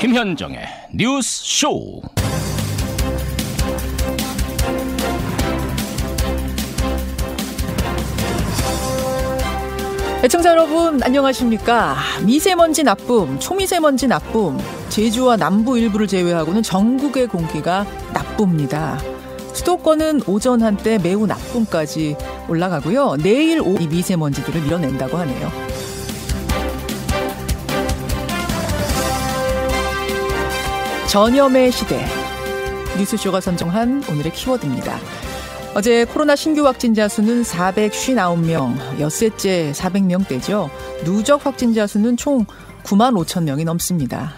김현정의 뉴스 쇼. 애청자 여러분 안녕하십니까. 미세먼지 나쁨, 초미세먼지 나쁨, 제주와 남부 일부를 제외하고는 전국의 공기가 나쁩니다. 수도권은 오전 한때 매우 나쁨까지 올라가고요. 내일 오후 이 미세먼지들을 밀어낸다고 하네요. 전염의 시대, 뉴스쇼가 선정한 오늘의 키워드입니다. 어제 코로나 신규 확진자 수는 459명, 엿새째 400명대죠. 누적 확진자 수는 총 9만 5천 명이 넘습니다.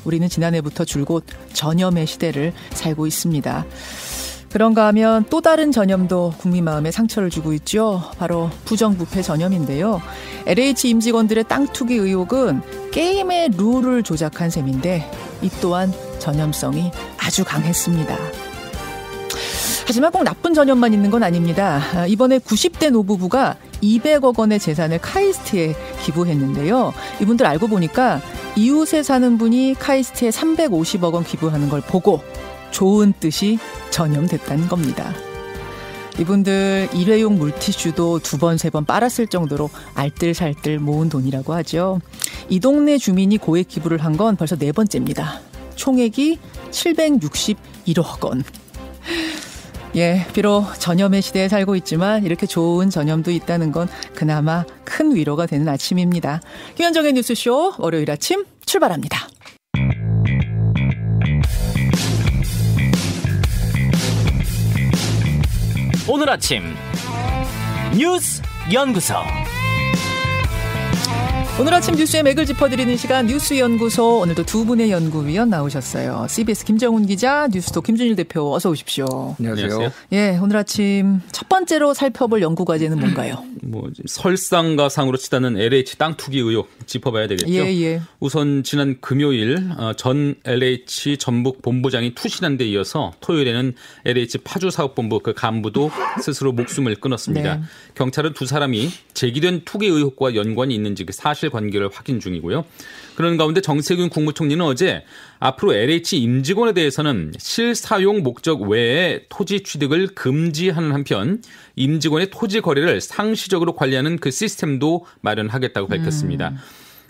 우리는 지난해부터 줄곧 전염의 시대를 살고 있습니다. 그런가 하면 또 다른 전염도 국민 마음에 상처를 주고 있죠. 바로 부정부패 전염인데요. LH 임직원들의 땅 투기 의혹은 게임의 룰을 조작한 셈인데 이 또한 전염성이 아주 강했습니다. 하지만 꼭 나쁜 전염만 있는 건 아닙니다. 이번에 90대 노부부가 200억 원의 재산을 카이스트에 기부했는데요. 이분들 알고 보니까 이웃에 사는 분이 카이스트에 350억 원 기부하는 걸 보고 좋은 뜻이 전염됐다는 겁니다. 이분들 일회용 물티슈도 2번, 3번 빨았을 정도로 알뜰살뜰 모은 돈이라고 하죠. 이 동네 주민이 고액 기부를 한 건 벌써 4번째입니다. 총액이 761억 원. 예, 비록 전염의 시대에 살고 있지만 이렇게 좋은 전염도 있다는 건 그나마 큰 위로가 되는 아침입니다. 김현정의 뉴스쇼 월요일 아침 출발합니다. 오늘 아침 뉴스 연구소. 오늘 아침 뉴스의 맥을 짚어드리는 시간 뉴스연구소. 오늘도 두 분의 연구위원 나오셨어요. CBS 김정훈 기자, 뉴스톱 김준일 대표 어서 오십시오. 안녕하세요. 예, 오늘 아침 첫 번째로 살펴볼 연구과제는 뭔가요? 설상가상으로 치닫는 LH 땅 투기 의혹 짚어봐야 되겠죠. 예. 우선 지난 금요일 전 LH 전북 본부장이 투신한 데 이어서 토요일에는 LH 파주사업본부 그 간부도 스스로 목숨을 끊었습니다. 네. 경찰은 두 사람이 제기된 투기 의혹과 연관이 있는지 그 사실관계를 확인 중이고요. 그런 가운데 정세균 국무총리는 어제 앞으로 LH 임직원에 대해서는 실사용 목적 외에 토지 취득을 금지하는 한편 임직원의 토지 거래를 상시적으로 관리하는 그 시스템도 마련하겠다고 밝혔습니다.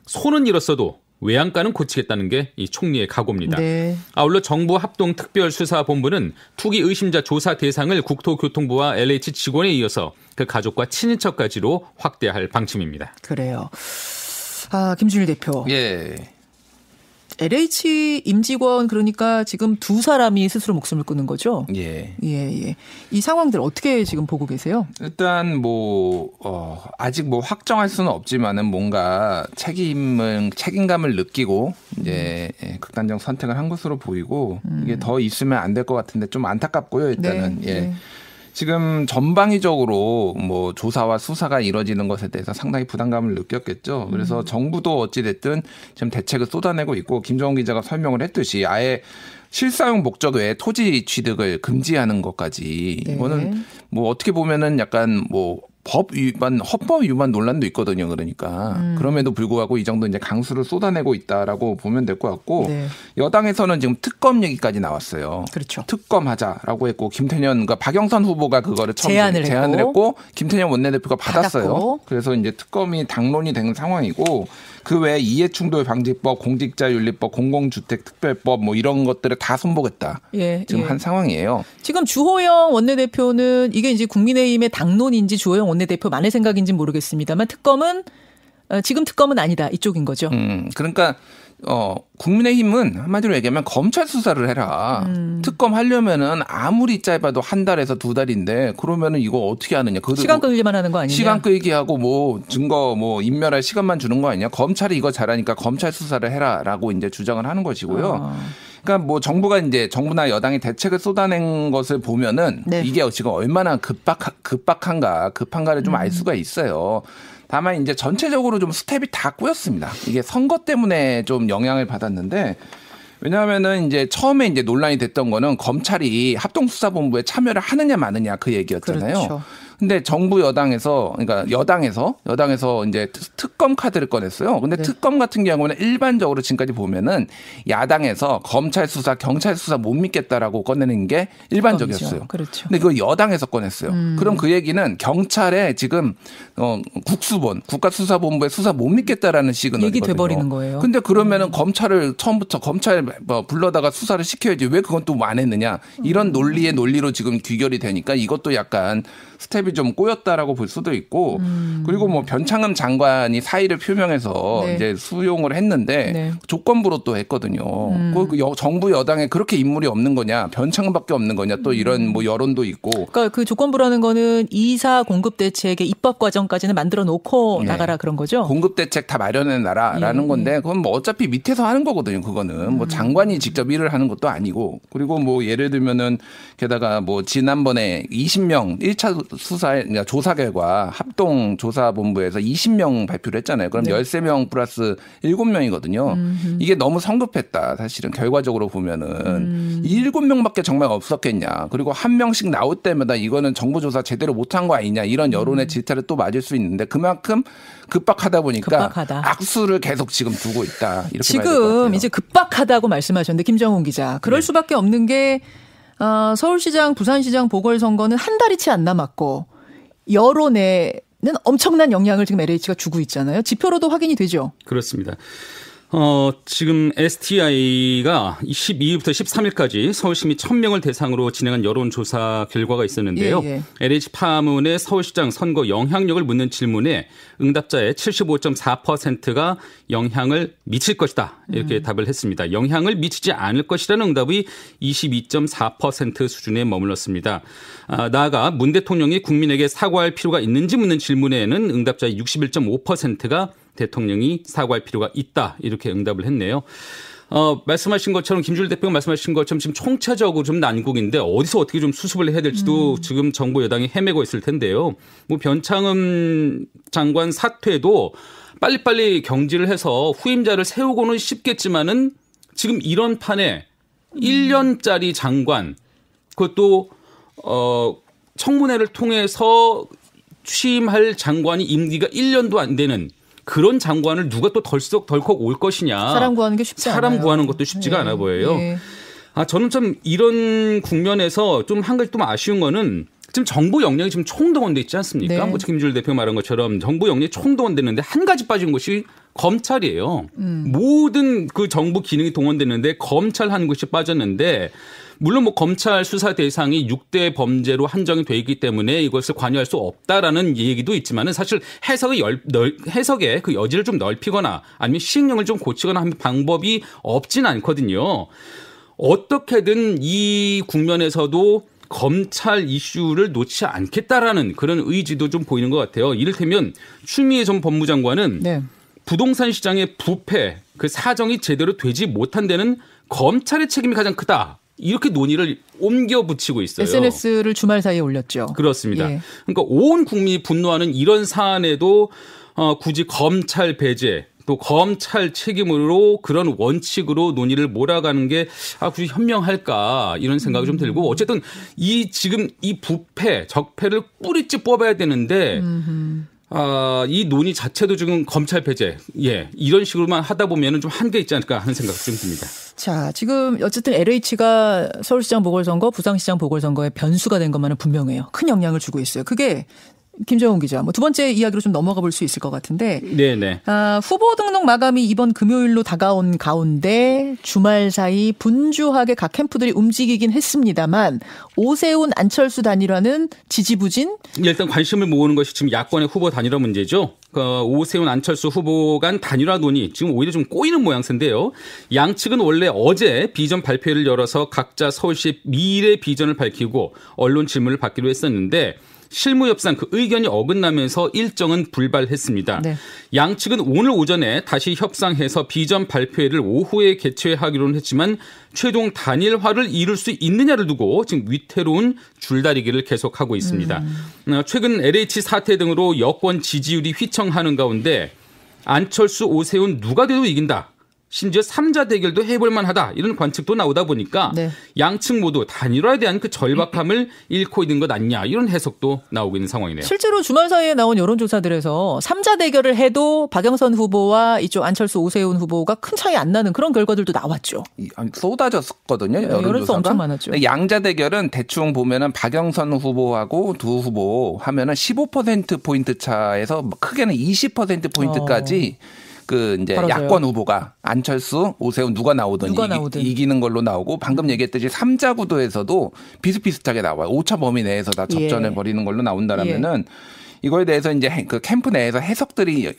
손은 잃었어도 외양간은 고치겠다는 게 이 총리의 각오입니다. 네. 아울러 정부 합동특별수사본부는 투기 의심자 조사 대상을 국토교통부와 LH 직원에 이어서 그 가족과 친인척까지로 확대할 방침입니다. 그래요. 김준일 대표. 예. LH 임직원 그러니까 지금 두 사람이 스스로 목숨을 끊은 거죠? 예. 예. 이 상황들 어떻게 지금 보고 계세요? 일단 아직 확정할 수는 없지만은 뭔가 책임감을 느끼고 이제 극단적 선택을 한 것으로 보이고 이게 더 있으면 안 될 것 같은데 좀 안타깝고요. 일단은 네. 네. 지금 전방위적으로 조사와 수사가 이뤄지는 것에 대해서 상당히 부담감을 느꼈겠죠. 그래서 정부도 어찌됐든 지금 대책을 쏟아내고 있고 김정은 기자가 설명을 했듯이 아예 실사용 목적 외에 토지 취득을 금지하는 것까지 네. 이거는 어떻게 보면은 약간 법 위반, 헌법 위반 논란도 있거든요. 그러니까 그럼에도 불구하고 이 정도 이제 강수를 쏟아내고 있다라고 보면 될 것 같고 네. 여당에서는 지금 특검 얘기까지 나왔어요. 그렇죠. 특검하자라고 했고 그러니까 박영선 후보가 그거를 처음 제안을 했고 김태년 원내대표가 받았어요. 받았고. 그래서 이제 특검이 당론이 된 상황이고 그 외에 이해충돌 방지법, 공직자윤리법, 공공주택특별법 이런 것들을 다 손보겠다. 지금 한 상황이에요. 지금 주호영 원내대표는 이게 이제 국민의힘의 당론인지 주호영 원내대표만의 생각인지 모르겠습니다만 지금 특검은 아니다 이쪽인 거죠. 그러니까 국민의힘은 한마디로 얘기하면 검찰 수사를 해라. 특검 하려면은 아무리 짧아도 한 달에서 2달인데 그러면은 이거 어떻게 하느냐. 시간 끌기만 하는 거 아니냐. 시간 끌기 하고 증거 인멸할 시간만 주는 거 아니냐. 검찰이 이거 잘하니까 검찰 수사를 해라라고 이제 주장을 하는 것이고요. 그러니까 정부나 여당이 대책을 쏟아낸 것을 보면은 네. 이게 지금 얼마나 급한가를 좀 알 수가 있어요. 다만 이제 전체적으로 좀 스텝이 다 꼬였습니다. 이게 선거 때문에 좀 영향을 받았는데 왜냐하면은 이제 처음에 이제 논란이 됐던 거는 검찰이 합동수사본부에 참여를 하느냐 마느냐 그 얘기였잖아요. 그렇죠. 근데 정부 여당에서 그러니까 여당에서 이제 특검 카드를 꺼냈어요. 근데 특검 같은 경우는 일반적으로 지금까지 보면은 야당에서 검찰 수사, 경찰 수사 못 믿겠다라고 꺼내는 게 일반적이었어요. 그렇죠. 근데 그걸 여당에서 꺼냈어요. 그럼 그 얘기는 경찰에 지금 국수본, 국가수사본부의 수사 못 믿겠다라는 시그널이거든요. 얘기 돼버리는 거예요. 근데 그러면은 검찰을 처음부터 검찰 불러다가 수사를 시켜야지 왜 그건 또 안 했느냐 이런 논리로 지금 귀결이 되니까 이것도 약간 스텝이 좀 꼬였다라고 볼 수도 있고 그리고 뭐 변창흠 장관이 사의를 표명해서 네. 이제 수용을 했는데 네. 조건부로 또 했거든요. 그 정부 여당에 그렇게 인물이 없는 거냐 변창흠밖에 없는 거냐 또 이런 뭐 여론도 있고. 그러니까 그 조건부라는 거는 2사 공급 대책의 입법 과정까지는 만들어 놓고 나가라 그런 거죠. 공급 대책 다 마련해 놔라라는 건데 그건 뭐 어차피 밑에서 하는 거거든요. 그거는 뭐 장관이 직접 일을 하는 것도 아니고 그리고 뭐 예를 들면은 게다가 뭐 지난번에 20명 1차 수사의 그러니까 조사 결과 합동조사본부에서 20명 발표를 했잖아요. 그럼 13명 플러스 7명이거든요. 이게 너무 성급했다. 사실은 결과적으로 보면은 7명밖에 정말 없었겠냐. 그리고 한 명씩 나올 때마다 이거는 정부 조사 제대로 못한 거 아니냐. 이런 여론의 질타를 또 맞을 수 있는데 그만큼 급박하다 보니까 악수를 계속 지금 두고 있다. 이렇게 지금 이제 급박하다고 말씀하셨는데 김정훈 기자. 그럴 수밖에 없는 게 서울시장, 부산시장 보궐선거는 한 달이 채 안 남았고 여론에는 엄청난 영향을 지금 LH가 주고 있잖아요. 지표로도 확인이 되죠. 그렇습니다. 지금 STI가 12일부터 13일까지 서울시민 1000명을 대상으로 진행한 여론조사 결과가 있었는데요. LH 파문의 서울시장 선거 영향력을 묻는 질문에 응답자의 75.4%가 영향을 미칠 것이다. 이렇게 답을 했습니다. 영향을 미치지 않을 것이라는 응답이 22.4% 수준에 머물렀습니다. 나아가 문 대통령이 국민에게 사과할 필요가 있는지 묻는 질문에는 응답자의 61.5%가 대통령이 사과할 필요가 있다. 이렇게 응답을 했네요. 말씀하신 것처럼 김주일 대표가 말씀하신 것처럼 지금 총체적으로 좀 난국인데 어디서 어떻게 좀 수습을 해야 될지도 지금 정부 여당이 헤매고 있을 텐데요. 뭐 변창흠 장관 사퇴도 빨리빨리 경질을 해서 후임자를 세우고는 싶겠지만은 지금 이런 판에 1년짜리 장관 그것도 청문회를 통해서 취임할 장관이 임기가 1년도 안 되는 그런 장관을 누가 또 덜컥 올 것이냐. 사람 구하는 게 쉽지 않아요. 사람 구하는 것도 쉽지가 않아 보여요. 저는 좀 이런 국면에서 좀 한 가지 좀 아쉬운 거는 지금 정부 역량이 지금 총동원돼 있지 않습니까? 뭐 김주일 대표가 말한 것처럼 정부 역량이 총동원됐는데 한 가지 빠진 것이 검찰이에요. 모든 그 정부 기능이 동원됐는데 검찰 한 곳이 빠졌는데 물론 뭐 검찰 수사 대상이 6대 범죄로 한정이 돼 있기 때문에 이것을 관여할 수 없다라는 얘기도 있지만은 사실 해석의 그 여지를 좀 넓히거나 아니면 시행령을 좀 고치거나 하는 방법이 없진 않거든요. 어떻게든 이 국면에서도 검찰 이슈를 놓지 않겠다라는 그런 의지도 좀 보이는 것 같아요. 이를테면 추미애 전 법무장관은 부동산 시장의 부패, 그 사정이 제대로 되지 못한 데는 검찰의 책임이 가장 크다. 이렇게 논의를 옮겨 붙이고 있어요. SNS를 주말 사이에 올렸죠. 그렇습니다. 그러니까 온 국민이 분노하는 이런 사안에도 굳이 검찰 배제 또 검찰 책임으로 그런 원칙으로 논의를 몰아가는 게 굳이 현명할까 이런 생각이 좀 들고 어쨌든 지금 이 부패, 적폐를 뿌리째 뽑아야 되는데 이 논의 자체도 지금 검찰 배제, 이런 식으로만 하다 보면은 좀 한계 있지 않을까 하는 생각이 좀 듭니다. 자, 지금 어쨌든 LH가 서울시장 보궐선거, 부산시장 보궐선거에 변수가 된 것만은 분명해요. 큰 영향을 주고 있어요. 그게 김정훈 기자, 두 번째 이야기로 좀 넘어가 볼 수 있을 것 같은데. 네네. 후보 등록 마감이 이번 금요일로 다가온 가운데 주말 사이 분주하게 각 캠프들이 움직이긴 했습니다만 오세훈 안철수 단일화는 지지부진? 일단 관심을 모으는 것이 지금 야권의 후보 단일화 문제죠. 오세훈 안철수 후보 간 단일화 논의 지금 오히려 좀 꼬이는 모양새인데요. 양측은 원래 어제 비전 발표회를 열어서 각자 서울시 미래 비전을 밝히고 언론 질문을 받기로 했었는데 실무 협상 그 의견이 어긋나면서 일정은 불발했습니다. 양측은 오늘 오전에 다시 협상해서 비전 발표회를 오후에 개최하기로는 했지만 최종 단일화를 이룰 수 있느냐를 두고 지금 위태로운 줄다리기를 계속하고 있습니다. 최근 LH 사태 등으로 여권 지지율이 휘청하는 가운데 안철수, 오세훈 누가 돼도 이긴다. 심지어 3자 대결도 해볼 만하다 이런 관측도 나오다 보니까 네. 양측 모두 단일화에 대한 그 절박함을 잃고 있는 것 아니냐 이런 해석도 나오고 있는 상황이네요. 실제로 주말 사이에 나온 여론조사들에서 3자 대결을 해도 박영선 후보와 이쪽 안철수 오세훈 후보가 큰 차이 안 나는 그런 결과들도 나왔죠. 쏟아졌거든요. 여론조사 엄청 많았죠. 양자 대결은 대충 보면은 박영선 후보하고 두 후보 하면은 15%포인트 차에서 크게는 20%포인트까지 그 이제 벌어져요. 야권 후보가 안철수, 오세훈 누가 나오든 이기는 걸로 나오고 방금 얘기했듯이 3자 구도에서도 비슷비슷하게 나와요. 오차 범위 내에서 다 접전을 벌이는 걸로 나온다라면은 이거에 대해서 이제 그 캠프 내에서 해석들이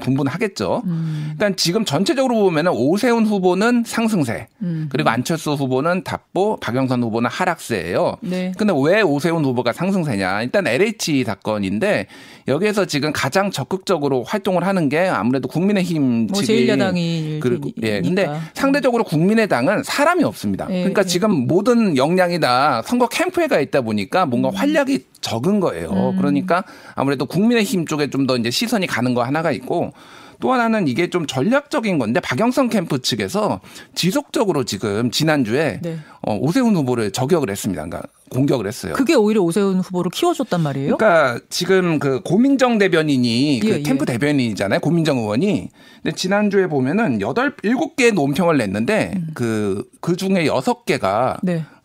분분하겠죠. 일단 지금 전체적으로 보면은 오세훈 후보는 상승세, 그리고 안철수 후보는 답보, 박영선 후보는 하락세예요. 네. 근데 왜 오세훈 후보가 상승세냐? 일단 LH 사건인데 여기에서 지금 가장 적극적으로 활동을 하는 게 아무래도 국민의힘 측이 제1야당이 근데 상대적으로 국민의당은 사람이 없습니다. 그러니까 지금 모든 역량이 다 선거 캠프에 가 있다 보니까 뭔가 활약이 적은 거예요. 그러니까 아무래도 국민의힘 쪽에 좀 더 이제 시선이 가는 거 하나가 있고 또 하나는 이게 좀 전략적인 건데 박영선 캠프 측에서 지속적으로 지금 지난주에 오세훈 후보를 저격을 했습니다. 그러니까 공격을 했어요. 그게 오히려 오세훈 후보를 키워줬단 말이에요? 그러니까 지금 그 고민정 대변인이 그 캠프 대변인이잖아요. 고민정 의원이. 근데 지난주에 보면은 7개의 논평을 냈는데 그 중에 6개가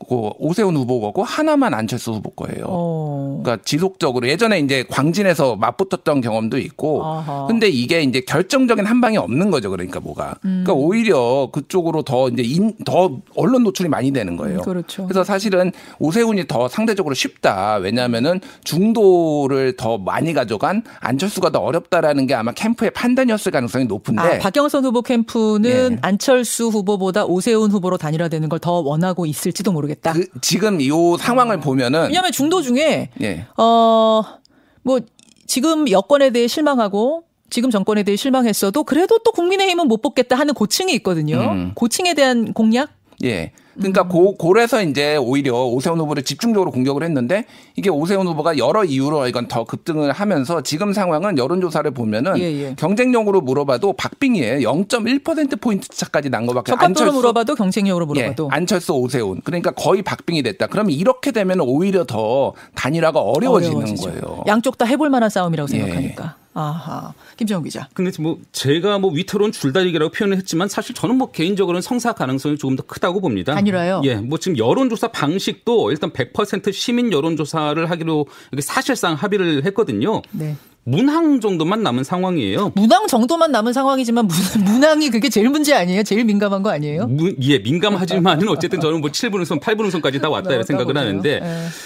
오세훈 후보 거고 하나만 안철수 후보 거예요. 그러니까 지속적으로 예전에 이제 광진에서 맞붙었던 경험도 있고 근데 이게 이제 결정적인 한 방이 없는 거죠. 그러니까 뭐가. 그러니까 오히려 그쪽으로 더 이제 더 언론 노출이 많이 되는 거예요. 그렇죠. 그래서 사실은 오세훈이 더 상대적으로 쉽다. 왜냐하면은 중도를 더 많이 가져간 안철수가 더 어렵다라는 게 아마 캠프의 판단이었을 가능성이 높은데. 박영선 후보 캠프는 안철수 후보보다 오세훈 후보로 단일화되는 걸 더 원하고 있을지도 모르겠다. 지금 이 상황을 보면은. 왜냐하면 중도 중에 뭐 지금 여권에 대해 실망하고 지금 정권에 대해 실망했어도 그래도 또 국민의힘은 못 뽑겠다 하는 고층이 있거든요. 고층에 대한 공략? 예. 그러니까 그래서 이제 오히려 오세훈 후보를 집중적으로 공격을 했는데 이게 오세훈 후보가 여러 이유로 이건 더 급등을 하면서 지금 상황은 여론조사를 보면은 경쟁력으로 물어봐도 박빙이에요. 0.1%포인트 차까지 난 거밖에. 적합도로 물어봐도 경쟁력으로 물어봐도. 안철수 오세훈. 그러니까 거의 박빙이 됐다. 그러면 이렇게 되면 오히려 더 단일화가 어려워지는 거예요. 양쪽 다 해볼 만한 싸움이라고 생각하니까. 아하. 김정은 기자. 근데 뭐 제가 뭐 위태로운 줄다리기라고 표현을 했지만 사실 저는 뭐 개인적으로는 성사 가능성이 조금 더 크다고 봅니다. 단일화요? 예. 뭐 지금 여론조사 방식도 일단 100% 시민 여론조사를 하기로 이렇게 사실상 합의를 했거든요. 네. 문항 정도만 남은 상황이에요. 문항 정도만 남은 상황이지만 문항이 그게 제일 문제 아니에요? 제일 민감한 거 아니에요? 민감하지만은 어쨌든 저는 뭐 7분음선, 8분음선까지 다 왔다 이런 생각을 하는데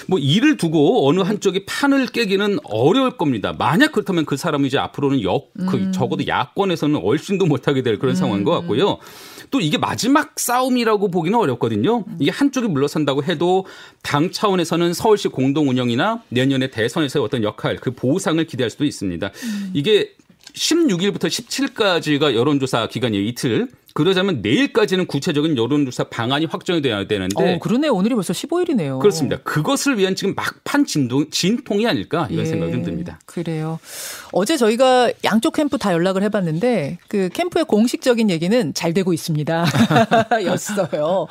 뭐 이를 두고 어느 한쪽이 판을 깨기는 어려울 겁니다. 만약 그렇다면 그 사람이 이제 앞으로는 적어도 야권에서는 얼씬도 못하게 될 그런 상황인 것 같고요. 또 이게 마지막 싸움이라고 보기는 어렵거든요. 이게 한쪽이 물러선다고 해도 당 차원에서는 서울시 공동 운영이나 내년에 대선에서의 어떤 역할, 그 보상을 기대할 수도 있습니다. 이게 16일부터 17일까지가 여론조사 기간이에요. 이틀. 그러자면 내일까지는 구체적인 여론조사 방안이 확정이 돼야 되는데. 그러네. 오늘이 벌써 15일이네요. 그렇습니다. 그것을 위한 지금 막판 진통이 아닐까 이런 생각이 듭니다. 그래요. 어제 저희가 양쪽 캠프 다 연락을 해봤는데 그 캠프의 공식적인 얘기는 잘 되고 있습니다. 였어요.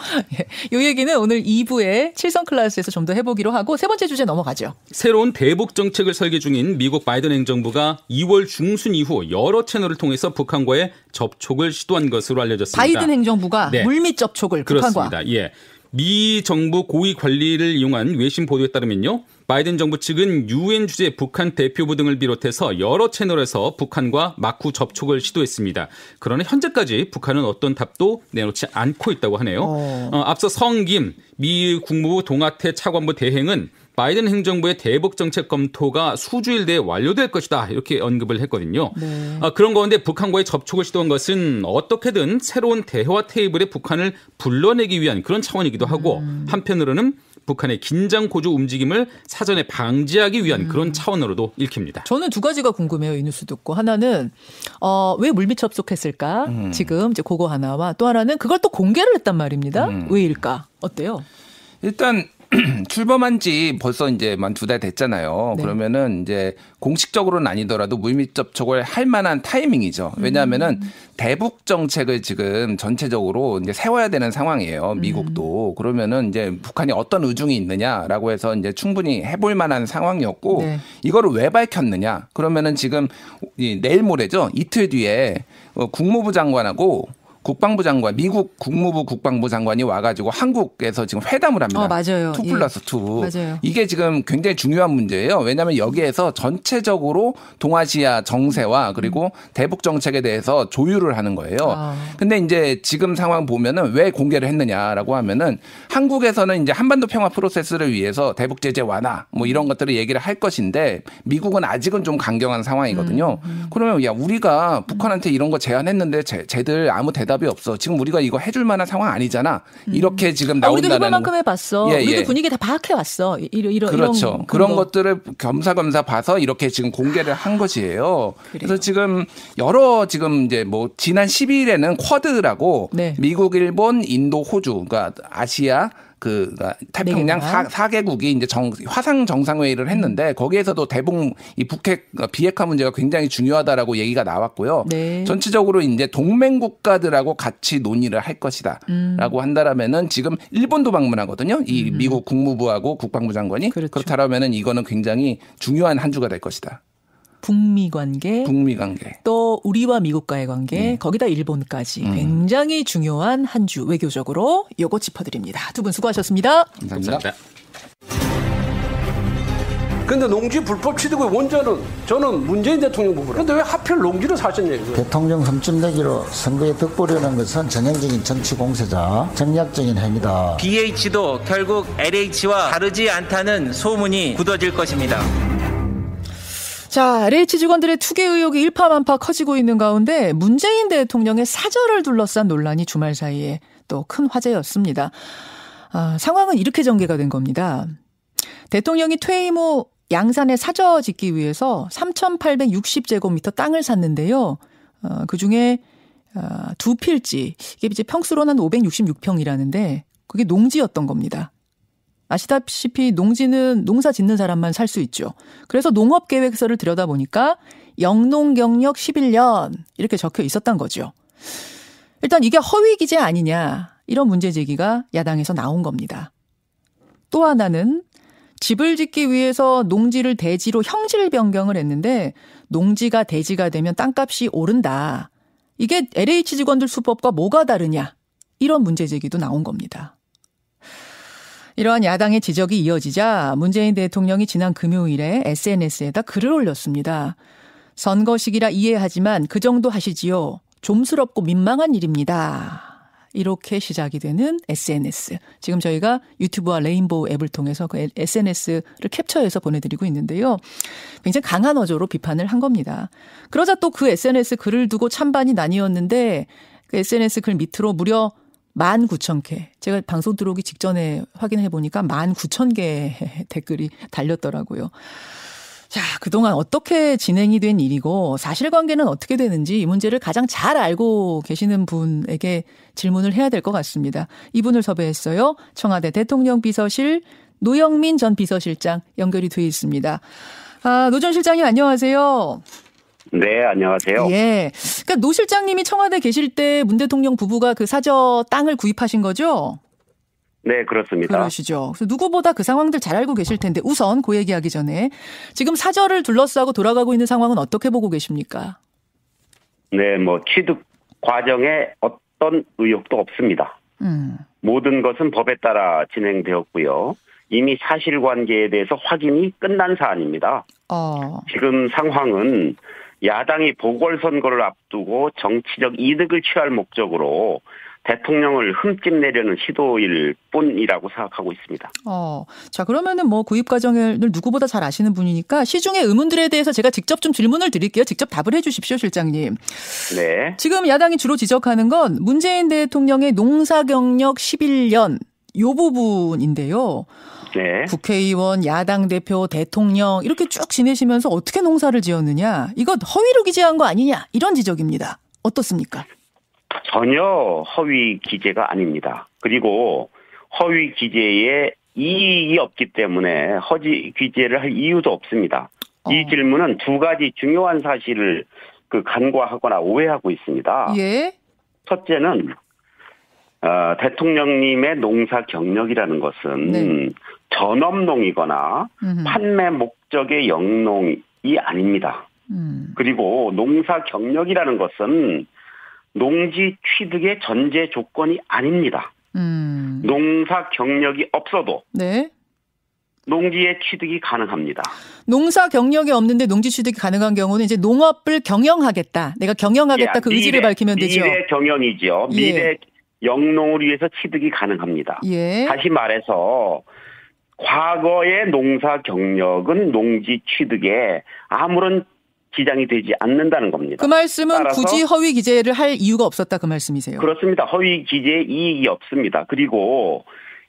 이 얘기는 오늘 2부에 7선 클래스에서 좀 더 해보기로 하고 세 번째 주제 넘어가죠. 새로운 대북 정책을 설계 중인 미국 바이든 행정부가 2월 중순 이후 여러 채널을 통해서 북한과의 접촉을 시도한 것으로 알려졌습니다. 바이든 행정부가 물밑 접촉을 북한과. 그렇습니다. 예. 미 정부 고위 관리를 이용한 외신 보도에 따르면요. 바이든 정부 측은 UN 주재 북한 대표부 등을 비롯해서 여러 채널에서 북한과 막후 접촉을 시도했습니다. 그러나 현재까지 북한은 어떤 답도 내놓지 않고 있다고 하네요. 앞서 성김 미 국무부 동아태 차관부 대행은 바이든 행정부의 대북 정책 검토가 수주일 내에 완료될 것이다 이렇게 언급을 했거든요. 네. 그런 가운데 북한과의 접촉을 시도한 것은 어떻게든 새로운 대화 테이블에 북한을 불러내기 위한 그런 차원이기도 하고 한편으로는 북한의 긴장 고조 움직임을 사전에 방지하기 위한 그런 차원으로도 읽힙니다. 저는 두 가지가 궁금해요. 이 뉴스 듣고. 하나는 왜 물밑 접촉했을까? 지금 이제 그거 하나와 또 하나는 그걸 또 공개를 했단 말입니다. 왜일까? 어때요? 일단 출범한 지 벌써 이제 만 2달 됐잖아요. 네. 그러면은 이제 공식적으로는 아니더라도 물밑 접촉을 할 만한 타이밍이죠. 왜냐하면은 대북 정책을 지금 전체적으로 이제 세워야 되는 상황이에요. 미국도. 그러면은 이제 북한이 어떤 의중이 있느냐라고 해서 이제 충분히 해볼 만한 상황이었고 네. 이거를 왜 밝혔느냐? 그러면은 지금 내일 모레죠. 이틀 뒤에 국무부 장관하고 국방부 장관, 미국 국무부 국방부 장관이 와가지고 한국에서 지금 회담을 합니다. 맞아요. 2+2. 맞아요. 이게 지금 굉장히 중요한 문제예요. 왜냐하면 여기에서 전체적으로 동아시아 정세와 그리고 대북 정책에 대해서 조율을 하는 거예요. 근데 이제 지금 상황 보면은 왜 공개를 했느냐라고 하면은 한국에서는 이제 한반도 평화 프로세스를 위해서 대북 제재 완화 뭐 이런 것들을 얘기를 할 것인데 미국은 아직은 좀 강경한 상황이거든요. 그러면 야 우리가 북한한테 이런 거 제안했는데 쟤들 아무 대답이 없어. 지금 우리가 이거 해줄 만한 상황 아니잖아. 이렇게 지금 나온다는. 우리도 해볼 만큼 해봤어. 예, 우리도 예. 분위기 다 파악해 왔어. 그렇죠. 그런 것들을 겸사겸사 봐서 이렇게 지금 공개를 한 것이에요. 그래서 지금 여러 지금 이제 뭐 지난 12일에는 쿼드라고 네. 미국, 일본, 인도, 호주, 그러니까 아시아 태평양 네. 4개국이 이제 화상 정상회의를 했는데 거기에서도 대북 이 북핵 비핵화 문제가 굉장히 중요하다라고 얘기가 나왔고요. 네. 전체적으로 이제 동맹 국가들하고 같이 논의를 할 것이다라고 한다라면은 지금 일본도 방문하거든요. 이 미국 국무부하고 국방부 장관이 그렇죠. 그렇다라면은 이거는 굉장히 중요한 한 주가 될 것이다. 북미 관계, 북미 관계. 또 우리와 미국과의 관계, 거기다 일본까지 굉장히 중요한 한 주 외교적으로 요거 짚어드립니다. 두 분 수고하셨습니다. 감사합니다. 근데 농지 불법 취득의 원자는 저는 문재인 대통령 부부라. 근데 왜 하필 농지를 사셨냐 이거. 대통령 흠집 내기로 선거에 득보려는 것은 전형적인 정치 공세자, 정략적인 행위다. BH도 결국 LH와 다르지 않다는 소문이 굳어질 것입니다. 자, LH 직원들의 투기 의혹이 일파만파 커지고 있는 가운데 문재인 대통령의 사저를 둘러싼 논란이 주말 사이에 또 큰 화제였습니다. 상황은 이렇게 전개가 된 겁니다. 대통령이 퇴임 후 양산에 사저 짓기 위해서 3,860제곱미터 땅을 샀는데요. 그중에 두 필지, 이게 이제 평수로는 한 566평이라는데 그게 농지였던 겁니다. 아시다시피 농지는 농사 짓는 사람만 살 수 있죠. 그래서 농업계획서를 들여다보니까 영농경력 11년 이렇게 적혀 있었던 거죠. 일단 이게 허위 기재 아니냐 이런 문제 제기가 야당에서 나온 겁니다. 또 하나는 집을 짓기 위해서 농지를 대지로 형질 변경을 했는데 농지가 대지가 되면 땅값이 오른다. 이게 LH 직원들 수법과 뭐가 다르냐 이런 문제 제기도 나온 겁니다. 이러한 야당의 지적이 이어지자 문재인 대통령이 지난 금요일에 SNS에다 글을 올렸습니다. 선거 시기라 이해하지만 그 정도 하시지요. 좀스럽고 민망한 일입니다. 이렇게 시작이 되는 SNS. 지금 저희가 유튜브와 레인보우 앱을 통해서 그 SNS를 캡처해서 보내드리고 있는데요. 굉장히 강한 어조로 비판을 한 겁니다. 그러자 또 그 SNS 글을 두고 찬반이 나뉘었는데 그 SNS 글 밑으로 무려 19,000개. 제가 방송 들어오기 직전에 확인해 보니까 19,000개의 댓글이 달렸더라고요. 자, 그동안 어떻게 진행이 된 일이고 사실관계는 어떻게 되는지 이 문제를 가장 잘 알고 계시는 분에게 질문을 해야 될 것 같습니다. 이분을 섭외했어요. 청와대 대통령 비서실 노영민 전 비서실장 연결이 돼 있습니다. 노 전 실장님 안녕하세요. 네, 안녕하세요. 예. 그러니까 노 실장님이 청와대 계실 때 문 대통령 부부가 그 사저 땅을 구입하신 거죠? 네, 그렇습니다. 그러시죠. 그래서 누구보다 그 상황들 잘 알고 계실 텐데 우선 그 얘기하기 전에 지금 사저를 둘러싸고 돌아가고 있는 상황은 어떻게 보고 계십니까? 네, 취득 과정에 어떤 의혹도 없습니다. 모든 것은 법에 따라 진행되었고요. 이미 사실관계에 대해서 확인이 끝난 사안입니다. 지금 상황은 야당이 보궐선거를 앞두고 정치적 이득을 취할 목적으로 대통령을 흠집 내려는 시도일 뿐이라고 생각하고 있습니다. 자, 그러면은 구입 과정을 누구보다 잘 아시는 분이니까 시중의 의문들에 대해서 제가 직접 좀 질문을 드릴게요. 직접 답을 해 주십시오, 실장님. 네. 지금 야당이 주로 지적하는 건 문재인 대통령의 농사 경력 11년 요 부분인데요. 네. 국회의원, 야당 대표, 대통령 이렇게 쭉 지내시면서 어떻게 농사를 지었느냐. 이거 허위로 기재한 거 아니냐. 이런 지적입니다. 어떻습니까? 전혀 허위 기재가 아닙니다. 그리고 허위 기재에 이익이 없기 때문에 허지 규제를 할 이유도 없습니다. 이 질문은 두 가지 중요한 사실을 간과하거나 오해하고 있습니다. 예. 첫째는 대통령님의 농사 경력이라는 것은 네. 전업농이거나 판매 목적의 영농이 아닙니다. 그리고 농사 경력이라는 것은 농지 취득의 전제 조건이 아닙니다. 농사 경력이 없어도 네. 농지의 취득이 가능합니다. 농사 경력이 없는데 농지 취득이 가능한 경우는 이제 농업을 경영하겠다. 내가 경영하겠다. 그 의지를 밝히면 되죠. 미래 경영이죠. 예. 미래 영농을 위해서 취득이 가능합니다. 예. 다시 말해서 과거의 농사 경력은 농지 취득에 아무런 지장이 되지 않는다는 겁니다. 그 말씀은 굳이 허위 기재를 할 이유가 없었다 그 말씀이세요? 그렇습니다. 허위 기재에 이익이 없습니다. 그리고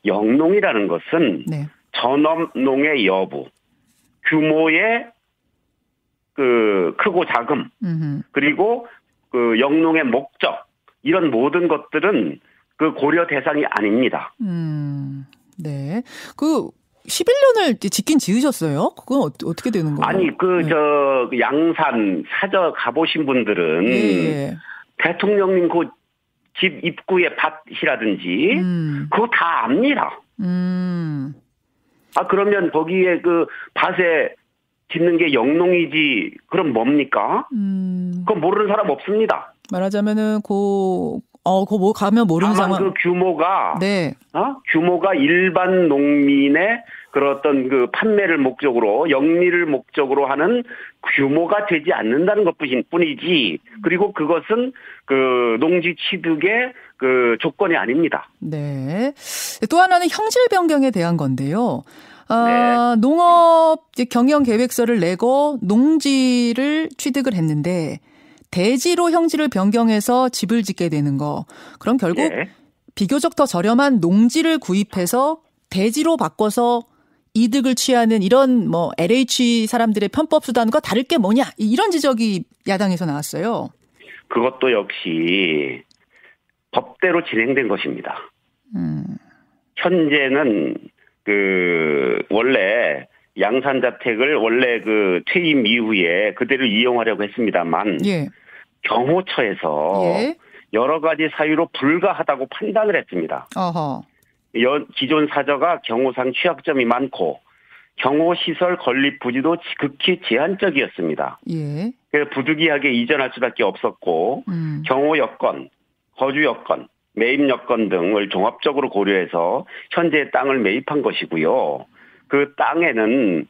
영농이라는 것은 네. 전업농의 여부, 규모의 크고 작음, 그리고 영농의 목적 이런 모든 것들은 고려 대상이 아닙니다. 네. 11년을 짓긴 지으셨어요? 그건 어떻게 되는 거예요? 아니, 양산, 사저 가보신 분들은 예. 대통령님 집 입구의 밭이라든지 그거 다 압니다. 그러면 거기에 밭에 짓는 게 영농이지, 그럼 뭡니까? 그건 모르는 사람 없습니다. 말하자면은, 뭐 가면 모르는 상황. 다만 규모가, 네. 규모가 일반 농민의 그런 어떤 판매를 목적으로, 영리를 목적으로 하는 규모가 되지 않는다는 것 뿐이지, 그리고 그것은 농지 취득의 조건이 아닙니다. 네. 또 하나는 형질 변경에 대한 건데요. 네. 농업 경영 계획서를 내고 농지를 취득을 했는데, 대지로 형질을 변경해서 집을 짓게 되는 거. 그럼 결국 네. 비교적 더 저렴한 농지를 구입해서 대지로 바꿔서 이득을 취하는 이런 LH 사람들의 편법 수단과 다를 게 뭐냐, 이런 지적이 야당에서 나왔어요. 그것도 역시 법대로 진행된 것입니다. 현재는 원래 양산자택을 원래 퇴임 이후에 그대로 이용하려고 했습니다만 예. 경호처에서 예. 여러 가지 사유로 불가하다고 판단을 했습니다. 어허. 기존 사저가 경호상 취약점이 많고 경호시설 건립 부지도 극히 제한적이었습니다. 예. 그래서 부득이하게 이전할 수밖에 없었고 경호 여건, 거주 여건, 매입 여건 등을 종합적으로 고려해서 현재 땅을 매입한 것이고요. 그 땅에는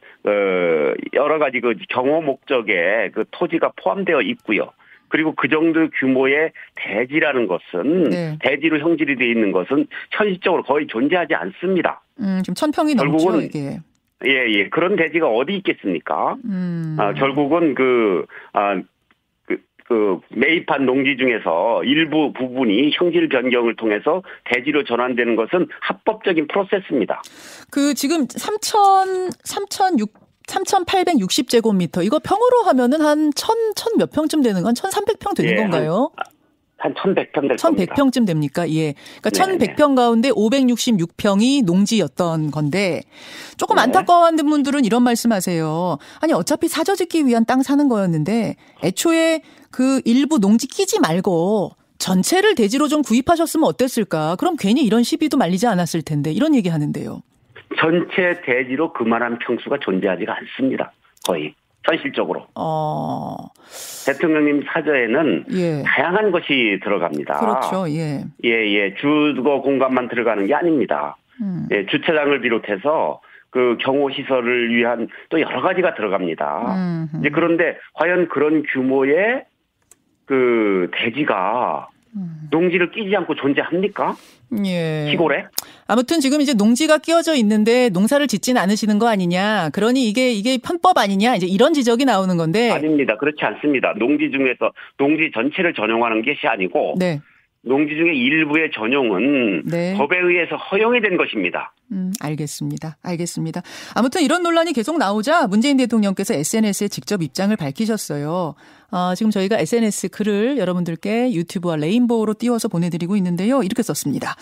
여러 가지 경호 목적의 토지가 포함되어 있고요. 그리고 그 정도 규모의 대지라는 것은 네. 대지로 형질이 되어 있는 것은 현실적으로 거의 존재하지 않습니다. 좀 1000평이 넘죠, 이게. 예. 그런 대지가 어디 있겠습니까? 결국은 매입한 농지 중에서 일부 부분이 형질 변경을 통해서 대지로 전환되는 것은 합법적인 프로세스입니다. 지금 3,860제곱미터. 이거 평으로 하면은 한 1,000 몇 평쯤 되는 건 1,300평 되는 건가요? 한 1,100평 될 1,100평쯤 됩니까? 예. 그러니까 1,100평 가운데 566평이 농지였던 건데 조금 안타까워하는 분들은 이런 말씀하세요. 아니 어차피 사저 짓기 위한 땅 사는 거였는데 애초에 일부 농지 끼지 말고 전체를 대지로 좀 구입하셨으면 어땠을까? 그럼 괜히 이런 시비도 말리지 않았을 텐데 이런 얘기 하는데요. 전체 대지로 그만한 평수가 존재하지가 않습니다. 거의 현실적으로. 대통령님 사저에는 예. 다양한 것이 들어갑니다. 그렇죠. 예. 주거 공간만 들어가는 게 아닙니다. 예, 주차장을 비롯해서 경호 시설을 위한 또 여러 가지가 들어갑니다. 이제 그런데 과연 그런 규모의 대지가 농지를 끼지 않고 존재합니까? 예. 시골에? 아무튼 지금 이제 농지가 끼어져 있는데 농사를 짓진 않으시는 거 아니냐. 그러니 이게 편법 아니냐. 이제 이런 지적이 나오는 건데. 아닙니다. 그렇지 않습니다. 농지 중에서 농지 전체를 전용하는 것이 아니고 네. 농지 중에 일부의 전용은 네. 법에 의해서 허용이 된 것입니다. 알겠습니다. 아무튼 이런 논란이 계속 나오자 문재인 대통령께서 SNS에 직접 입장을 밝히셨어요. 지금 저희가 SNS 글을 여러분들께 유튜브와 레인보우로 띄워서 보내드리고 있는데요. 이렇게 썼습니다.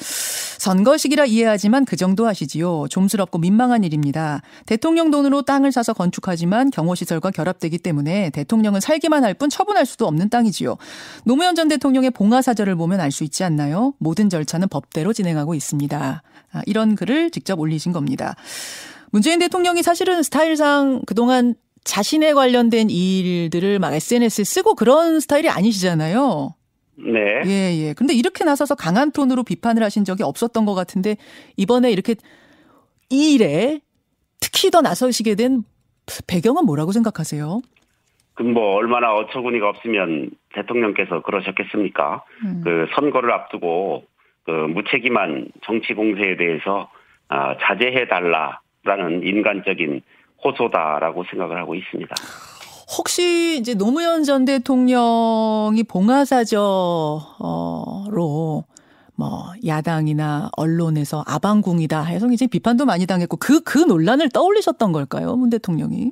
선거식이라 이해하지만 그 정도 하시지요. 좀스럽고 민망한 일입니다. 대통령 돈으로 땅을 사서 건축하지만 경호시설과 결합되기 때문에 대통령은 살기만 할 뿐 처분할 수도 없는 땅이지요. 노무현 전 대통령의 봉화사절을 보면 알 수 있지 않나요? 모든 절차는 법대로 진행하고 있습니다. 이런 글을 직접 올리신 겁니다. 문재인 대통령이 사실은 스타일상 그동안 자신에 관련된 일들을 막 SNS에 쓰고 그런 스타일이 아니시잖아요. 네. 예. 근데 이렇게 나서서 강한 톤으로 비판을 하신 적이 없었던 것 같은데 이번에 이렇게 이 일에 특히 더 나서시게 된 배경은 뭐라고 생각하세요? 그럼 뭐 얼마나 어처구니가 없으면 대통령께서 그러셨겠습니까? 그 선거를 앞두고 그 무책임한 정치 공세에 대해서 자제해 달라라는 인간적인 호소다라고 생각을 하고 있습니다. 혹시 이제 노무현 전 대통령이 봉화사저로 뭐 야당이나 언론에서 아방궁이다 해서 이제 비판도 많이 당했고 그 논란을 떠올리셨던 걸까요, 문 대통령이?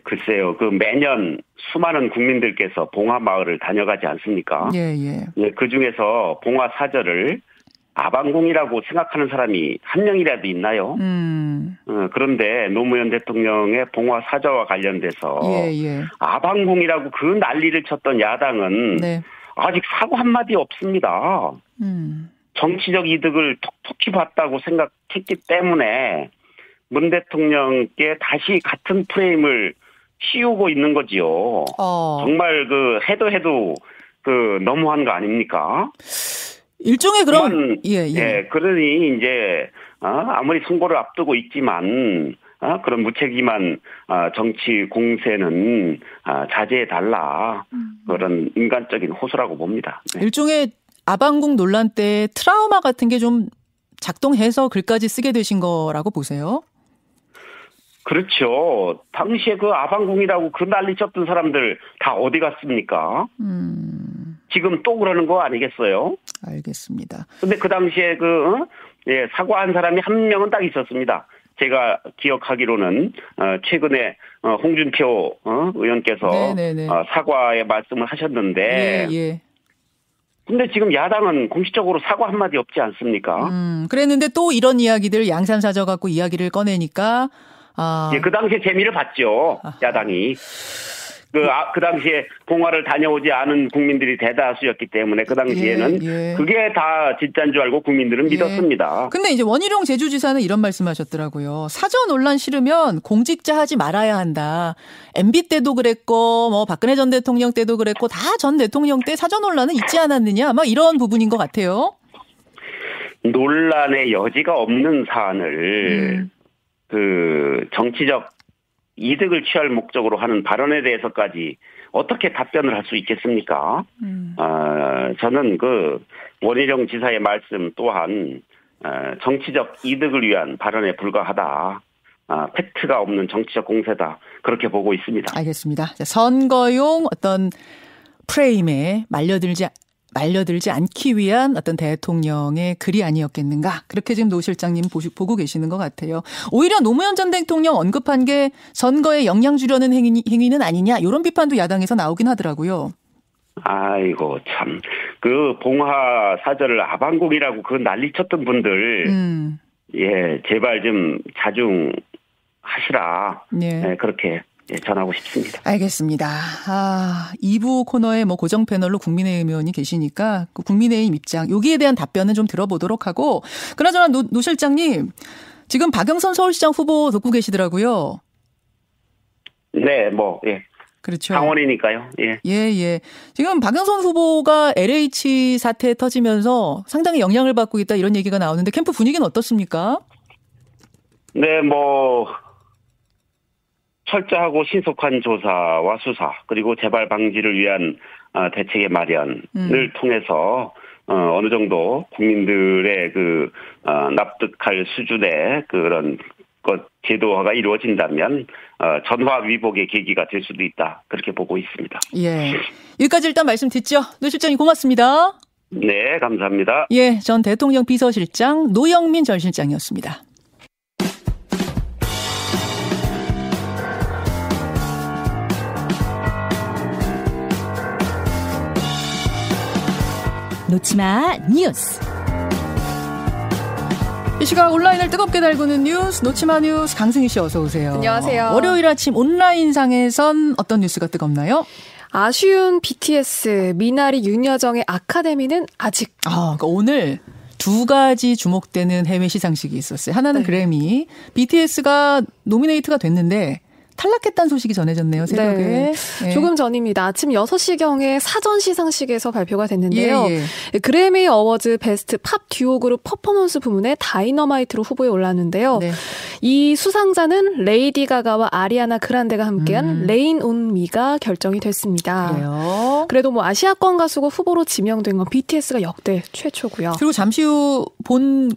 글쎄요, 그 매년 수많은 국민들께서 봉화마을을 다녀가지 않습니까? 예. 그 중에서 봉화사절을 아방궁이라고 생각하는 사람이 한 명이라도 있나요? 그런데 노무현 대통령의 봉화사저와 관련돼서 아방궁이라고 그 난리를 쳤던 야당은 아직 사과 한마디 없습니다. 정치적 이득을 톡톡히 봤다고 생각했기 때문에 문 대통령께 다시 같은 프레임을 씌우고 있는 거지요. 정말 해도 너무한 거 아닙니까? 일종의 그런 그러니 이제 아무리 선거를 앞두고 있지만 그런 무책임한 정치 공세는 자제해 달라 그런 인간적인 호소라고 봅니다. 네. 일종의 아방궁 논란 때 트라우마 같은 게 좀 작동해서 글까지 쓰게 되신 거라고 보세요? 그렇죠. 당시에 그 아방궁이라고 그 난리 쳤던 사람들 다 어디 갔습니까? 지금 또 그러는 거 아니겠어요? 알겠습니다. 근데 그 당시에 사과한 사람이 한 명은 딱 있었습니다. 제가 기억하기로는 최근에 홍준표 의원께서 사과의 말씀을 하셨는데 근데 지금 야당은 공식적으로 사과 한마디 없지 않습니까? 그랬는데 또 이런 이야기들 양산사저 갖고 이야기를 꺼내니까 그 당시에 재미를 봤죠. 야당이. 그 당시에 봉화를 다녀오지 않은 국민들이 대다수였기 때문에 그 당시에는 그게 다 진짜인 줄 알고 국민들은 믿었습니다. 근데 이제 원희룡 제주지사는 이런 말씀하셨더라고요. 사저 논란 싫으면 공직자 하지 말아야 한다. MB 때도 그랬고 뭐 박근혜 전 대통령 때도 그랬고 다 전 대통령 때 사저 논란은 있지 않았느냐. 막 이런 부분인 것 같아요. 논란의 여지가 없는 사안을 정치적 이득을 취할 목적으로 하는 발언에 대해서까지 어떻게 답변을 할 수 있겠습니까? 저는 원희룡 지사의 말씀 또한 정치적 이득을 위한 발언에 불과하다. 팩트가 없는 정치적 공세다. 그렇게 보고 있습니다. 알겠습니다. 선거용 어떤 프레임에 말려들지 않기 위한 어떤 대통령의 글이 아니었겠는가. 그렇게 지금 노 실장님 보고 계시는 것 같아요. 오히려 노무현 전 대통령 언급한 게 선거에 영향 주려는 행위는 아니냐. 이런 비판도 야당에서 나오긴 하더라고요. 아이고 참. 봉화 사절을 아방궁이라고 난리 쳤던 분들 제발 좀 자중하시라. 그렇게 전하고 싶습니다. 알겠습니다. 2부 코너에 고정 패널로 국민의힘 의원이 계시니까 그 국민의힘 입장 여기에 대한 답변은 좀 들어보도록 하고 그나저나 노 실장님 지금 박영선 서울시장 후보 돕고 계시더라고요. 네, 그렇죠. 당원이니까요. 예. 지금 박영선 후보가 LH 사태 터지면서 상당히 영향을 받고 있다 이런 얘기가 나오는데 캠프 분위기는 어떻습니까? 네, 철저하고 신속한 조사와 수사 그리고 재발 방지를 위한 대책의 마련을 통해서 어느 정도 국민들의 납득할 수준의 그런 제도화가 이루어진다면 전화 위복의 계기가 될 수도 있다 그렇게 보고 있습니다. 예, 여기까지 일단 말씀 듣죠. 노 실장님 고맙습니다. 네, 감사합니다. 전 대통령 비서실장 노영민 전 실장이었습니다. 놓치마 뉴스. 이 시각 온라인을 뜨겁게 달구는 뉴스 놓치마 뉴스 강승희 씨 어서 오세요. 안녕하세요. 월요일 아침 온라인상에선 어떤 뉴스가 뜨겁나요? 아쉬운 BTS, 미나리 윤여정의 아카데미는 아직. 그러니까 오늘 두 가지 주목되는 해외 시상식이 있었어요. 하나는 그래미, BTS가 노미네이트가 됐는데 탈락했다는 소식이 전해졌네요, 새벽에. 네. 네. 조금 전입니다. 아침 6시경에 사전 시상식에서 발표가 됐는데요. 예. 그래미 어워즈 베스트 팝 듀오 그룹 퍼포먼스 부문에 다이너마이트로 후보에 올랐는데요. 네. 이 수상자는 레이디 가가와 아리아나 그란데가 함께한 레인 온 미가 결정이 됐습니다. 그래요. 그래도 뭐 아시아권 가수가 후보로 지명된 건 BTS가 역대 최초고요. 그리고 잠시 후 본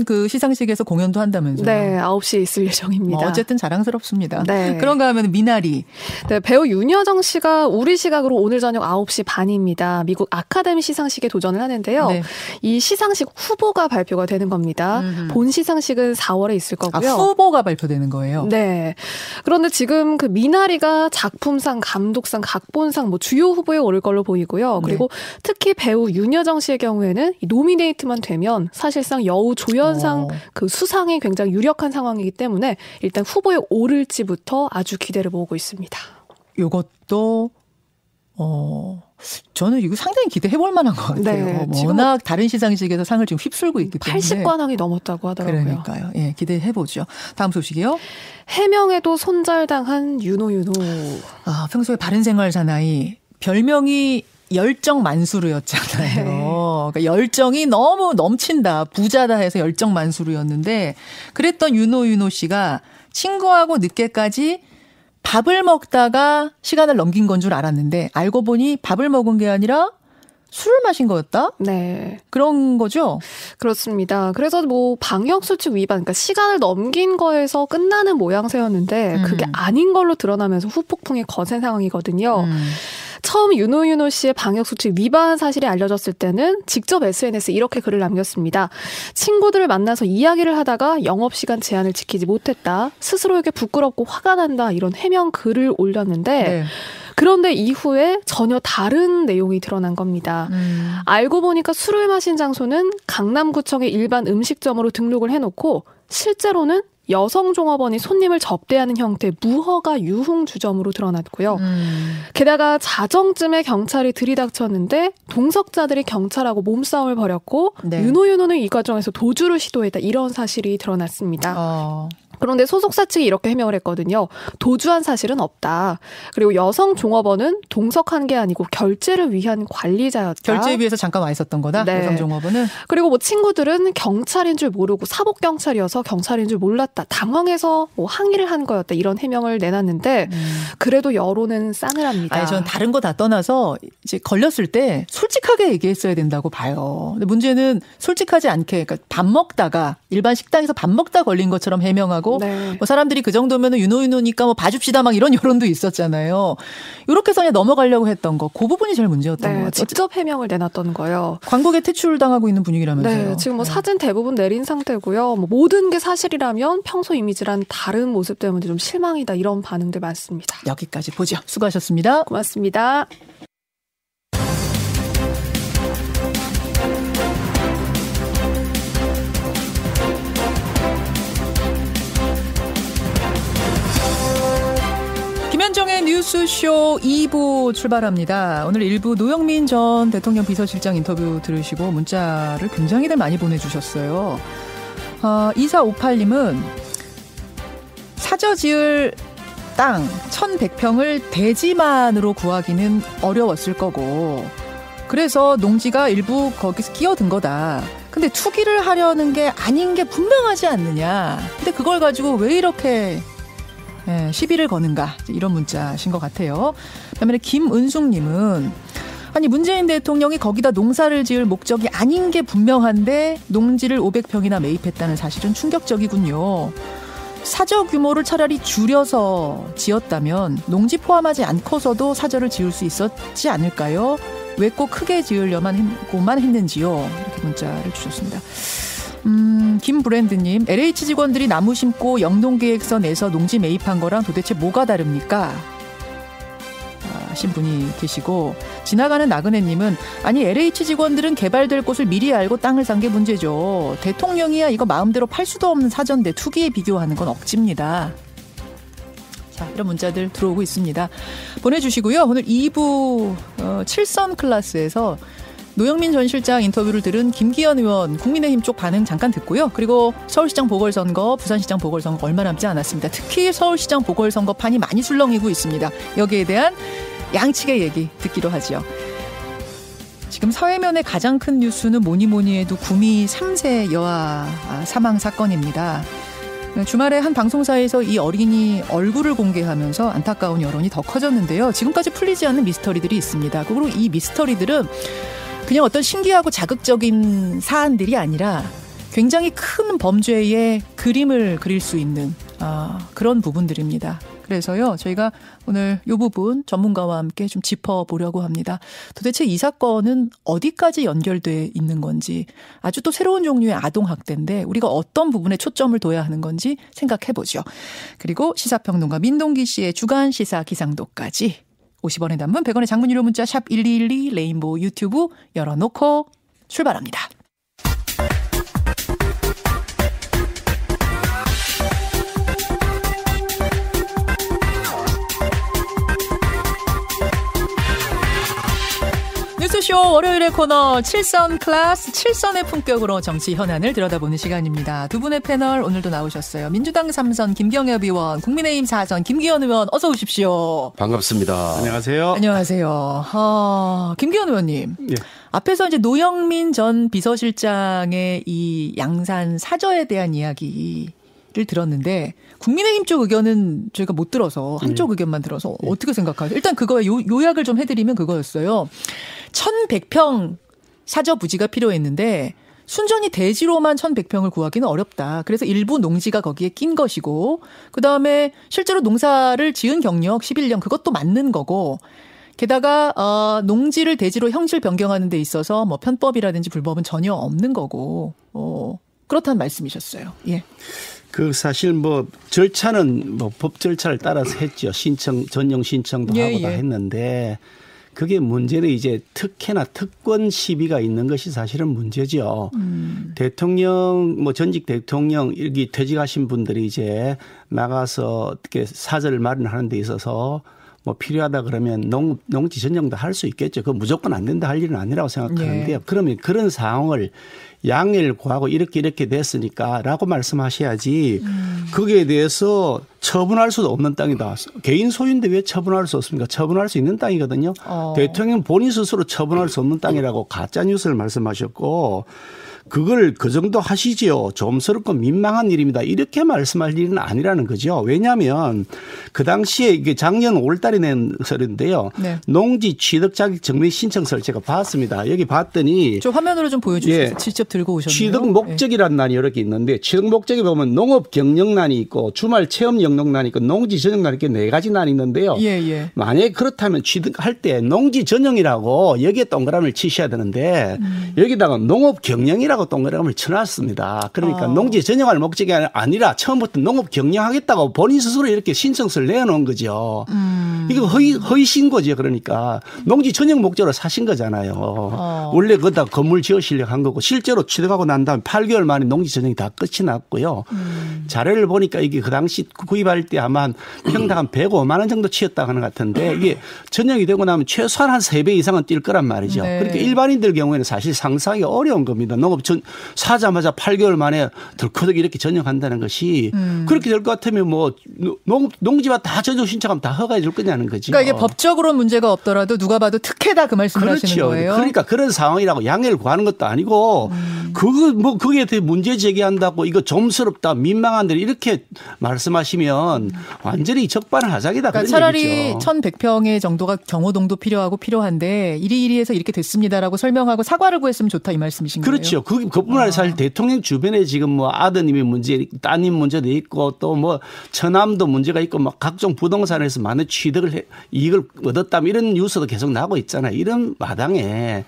그 시상식에서 공연도 한다면서요. 네, 9시에 있을 예정입니다. 어쨌든 자랑스럽습니다. 네. 그런가 하면 미나리. 네, 배우 윤여정 씨가 우리 시각으로 오늘 저녁 9시 반입니다. 미국 아카데미 시상식에 도전을 하는데요. 네. 이 시상식 후보가 발표가 되는 겁니다. 본 시상식은 4월에 있을 거고요. 후보가 발표되는 거예요? 네. 그런데 지금 그 미나리가 작품상, 감독상, 각본상 뭐 주요 후보에 오를 걸로 보이고요. 그리고 특히 배우 윤여정 씨의 경우에는 이 노미네이트만 되면 사실상 여우 조연상 그 수상이 굉장히 유력한 상황이기 때문에 일단 후보에 오를지부터 아주 기대를 모으고 있습니다. 이것도 저는 이거 상당히 기대해볼 만한 것 같아요. 네, 워낙 다른 시상식에서 상을 지금 휩쓸고 있기 때문에. 80관왕이 넘었다고 하더라고요. 그러니까요. 예, 기대해보죠. 다음 소식이요. 해명에도 손절당한 윤호. 평소에 바른 생활 사나이 별명이 열정 만수르였잖아요. 네. 그러니까 열정이 너무 넘친다. 부자다 해서 열정 만수르였는데 그랬던 윤호 씨가 친구하고 늦게까지 밥을 먹다가 시간을 넘긴 건 줄 알았는데 알고 보니 밥을 먹은 게 아니라 술을 마신 거였다? 네. 그런 거죠? 그렇습니다. 그래서 뭐 방역수칙 위반, 그러니까 시간을 넘긴 거에서 끝나는 모양새였는데 그게 아닌 걸로 드러나면서 후폭풍이 거센 상황이거든요. 처음 윤호 씨의 방역수칙 위반 사실이 알려졌을 때는 직접 SNS에 이렇게 글을 남겼습니다. 친구들을 만나서 이야기를 하다가 영업시간 제한을 지키지 못했다. 스스로에게 부끄럽고 화가 난다. 이런 해명 글을 올렸는데 네. 그런데 이후에 전혀 다른 내용이 드러난 겁니다. 알고 보니까 술을 마신 장소는 강남구청의 일반 음식점으로 등록을 해놓고 실제로는 여성종업원이 손님을 접대하는 형태의 무허가 유흥주점으로 드러났고요. 게다가 자정쯤에 경찰이 들이닥쳤는데 동석자들이 경찰하고 몸싸움을 벌였고 네. 윤호는 이 과정에서 도주를 시도했다. 이런 사실이 드러났습니다. 그런데 소속사 측이 이렇게 해명을 했거든요. 도주한 사실은 없다. 그리고 여성 종업원은 동석한 게 아니고 결제를 위한 관리자였다. 결제에 비해서 잠깐 와 있었던 거다. 네. 여성 종업원은. 그리고 뭐 친구들은 경찰인 줄 모르고 사복 경찰이어서 경찰인 줄 몰랐다. 당황해서 뭐 항의를 한 거였다. 이런 해명을 내놨는데 그래도 여론은 싸늘합니다. 아니, 전 다른 거 다 떠나서 이제 걸렸을 때 솔직하게 얘기했어야 된다고 봐요. 근데 문제는 솔직하지 않게, 그러니까 밥 먹다가 일반 식당에서 밥 먹다 걸린 것처럼 해명하고 네. 뭐 사람들이 그 정도면은 윤호니까 뭐 봐줍시다 막 이런 여론도 있었잖아요. 이렇게 해서 그냥 넘어가려고 했던 거, 그 부분이 제일 문제였던 것 같아요. 직접 해명을 내놨던 거예요. 광고계 퇴출당하고 있는 분위기라면서요. 네, 지금 뭐 사진 대부분 내린 상태고요. 뭐 모든 게 사실이라면 평소 이미지랑 다른 모습 때문에 좀 실망이다 이런 반응들 많습니다. 여기까지 보죠. 수고하셨습니다. 고맙습니다. 김현정의 뉴스쇼 2부 출발합니다. 오늘 1부 노영민 전 대통령 비서실장 인터뷰 들으시고 문자를 굉장히들 많이 보내주셨어요. 2458님은 사저 지을 땅 1100평을 대지만으로 구하기는 어려웠을 거고 그래서 농지가 일부 거기서 끼어든 거다. 근데 투기를 하려는 게 아닌 게 분명하지 않느냐. 근데 그걸 가지고 왜 이렇게 시비를 거는가 이런 문자신 것 같아요. 그다음에 김은숙님은 아니 문재인 대통령이 거기다 농사를 지을 목적이 아닌 게 분명한데 농지를 500평이나 매입했다는 사실은 충격적이군요. 사저 규모를 차라리 줄여서 지었다면 농지 포함하지 않고서도 사저를 지을 수 있었지 않을까요? 왜 꼭 크게 지으려만 했는지요? 이렇게 문자를 주셨습니다. 김브랜드님, LH 직원들이 나무 심고 영농계획서 내서 농지 매입한 거랑 도대체 뭐가 다릅니까? 하신 분이 계시고 지나가는 나그네님은 아니 LH 직원들은 개발될 곳을 미리 알고 땅을 산 게 문제죠. 대통령이야 이거 마음대로 팔 수도 없는 사전대 투기에 비교하는 건 억지입니다. 자, 이런 문자들 들어오고 있습니다. 보내주시고요. 오늘 2부 7선 클래스에서 노영민 전 실장 인터뷰를 들은 김기현 의원 국민의힘 쪽 반응 잠깐 듣고요. 그리고 서울시장 보궐선거, 부산시장 보궐선거 얼마 남지 않았습니다. 특히 서울시장 보궐선거 판이 많이 술렁이고 있습니다. 여기에 대한 양측의 얘기 듣기로 하죠. 지금 사회면의 가장 큰 뉴스는 뭐니 해도 구미 3세 여아 사망 사건입니다. 주말에 한 방송사에서 이 어린이 얼굴을 공개하면서 안타까운 여론이 더 커졌는데요. 지금까지 풀리지 않는 미스터리들이 있습니다. 그리고 이 미스터리들은 그냥 어떤 신기하고 자극적인 사안들이 아니라 굉장히 큰 범죄의 그림을 그릴 수 있는 그런 부분들입니다. 그래서요, 저희가 오늘 이 부분 전문가와 함께 좀 짚어보려고 합니다. 도대체 이 사건은 어디까지 연결돼 있는 건지, 아주 또 새로운 종류의 아동학대인데 우리가 어떤 부분에 초점을 둬야 하는 건지 생각해보죠. 그리고 시사평론가 민동기 씨의 주간 시사 기상도까지 50원의 단문, 100원의 장문 유료 문자 샵 1212 레인보우 유튜브 열어놓고 출발합니다. 뉴스쇼 월요일의 코너 7선 클래스, 7선의 품격으로 정치 현안을 들여다보는 시간입니다. 두 분의 패널 오늘도 나오셨어요. 민주당 3선 김경엽 의원, 국민의힘 4선 김기현 의원 어서 오십시오. 반갑습니다. 안녕하세요. 안녕하세요. 김기현 의원님. 예. 앞에서 이제 노영민 전 비서실장의 이 양산 사저에 대한 이야기를 들었는데 국민의힘 쪽 의견은 저희가 못 들어서 한쪽 의견만 들어서 어떻게 생각하세요? 일단 그거에 요약을 좀 해드리면 그거였어요. 1100평 사저 부지가 필요했는데 순전히 대지로만 1100평을 구하기는 어렵다. 그래서 일부 농지가 거기에 낀 것이고 그다음에 실제로 농사를 지은 경력 11년 그것도 맞는 거고 게다가 농지를 대지로 형질 변경하는 데 있어서 뭐 편법이라든지 불법은 전혀 없는 거고 그렇다는 말씀이셨어요. 예. 그 사실 뭐 절차는 뭐 법 절차를 따라서 했죠. 전용 신청도 하고 다 했는데 그게 문제는 이제 특혜나 특권 시비가 있는 것이 사실은 문제죠. 대통령 뭐 전직 대통령 여기 퇴직하신 분들이 이제 나가서 어떻게 사저를 마련하는 데 있어서 뭐 필요하다 그러면 농지 전용도 할 수 있겠죠. 그거 무조건 안 된다 할 일은 아니라고 생각하는데요. 그러면 그런 상황을 양해를 구하고 이렇게 됐으니까 라고 말씀하셔야지 거기에 대해서 처분할 수도 없는 땅이다. 개인 소유인데 왜 처분할 수 없습니까? 처분할 수 있는 땅이거든요. 대통령 본인 스스로 처분할 수 없는 땅이라고 가짜뉴스를 말씀하셨고 그걸 그 정도 하시지요. 좀스럽고 민망한 일입니다. 이렇게 말씀할 일은 아니라는 거죠. 왜냐하면 그 당시에 이게 작년 5월 달에 낸 서류인데요. 네. 농지 취득 자격 증명 신청서를 제가 봤습니다. 여기 봤더니 저 화면으로 좀 보여주세요. 예. 직접 들고 오셨네요. 취득 목적이라는 난이 이렇게 있는데 취득 목적에 보면 농업 경영난이 있고 주말 체험 영역난이 있고 농지 전용난이 이렇게 네 가지 난이 있는데요. 예. 만약에 그렇다면 취득할 때 농지 전용이라고 여기에 동그라미를 치셔야 되는데 여기다가 농업 경영이라고 동그라미를 쳐놨습니다. 그러니까 농지 전용할 목적이 아니라 처음부터 농업 경영하겠다고 본인 스스로 이렇게 신청서를 내놓은 거죠. 이거 허위 신고죠. 그러니까 농지 전용 목적으로 사신 거잖아요. 원래 거기다 건물 지으시려고 한 거고 실제로 취득하고 난 다음에 8개월 만에 농지 전용이 다 끝이 났고요. 자료를 보니까 이게 그 당시 구입할 때 아마 평당 한 105만 원 정도 치였다고 하는 것 같은데 이게 전용이 되고 나면 최소한 한 3배 이상은 뛸 거란 말이죠. 네. 그러니까 일반인들 경우에는 사실 상상하기 어려운 겁니다. 농업 사자마자 8개월 만에 덜커덕 이렇게 전용한다는 것이 그렇게 될 것 같으면 뭐 농지와 다 전용 신청하면 다 허가해 줄 거냐는 거죠. 그러니까 이게 법적으로 문제가 없더라도 누가 봐도 특혜다 그 말씀을 하시는 거예요. 그러니까 그런 상황이라고 양해를 구하는 것도 아니고 거기에 대해 문제 제기한다고 이거 좀스럽다 민망한 데 이렇게 말씀하시면 완전히 적반하장이다. 그러니까 차라리 1100평의 정도가 경호동도 필요한데 이리이리해서 이렇게 됐습니다라고 설명하고 사과를 구했으면 좋다 이 말씀이신 거예요. 그렇죠. 그뿐만 아니라 사실 대통령 주변에 지금 뭐 아드님의 문제, 따님 문제도 있고 또 뭐 처남도 문제가 있고 막 각종 부동산에서 많은 이익을 얻었다면 이런 뉴스도 계속 나고 있잖아요. 이런 마당에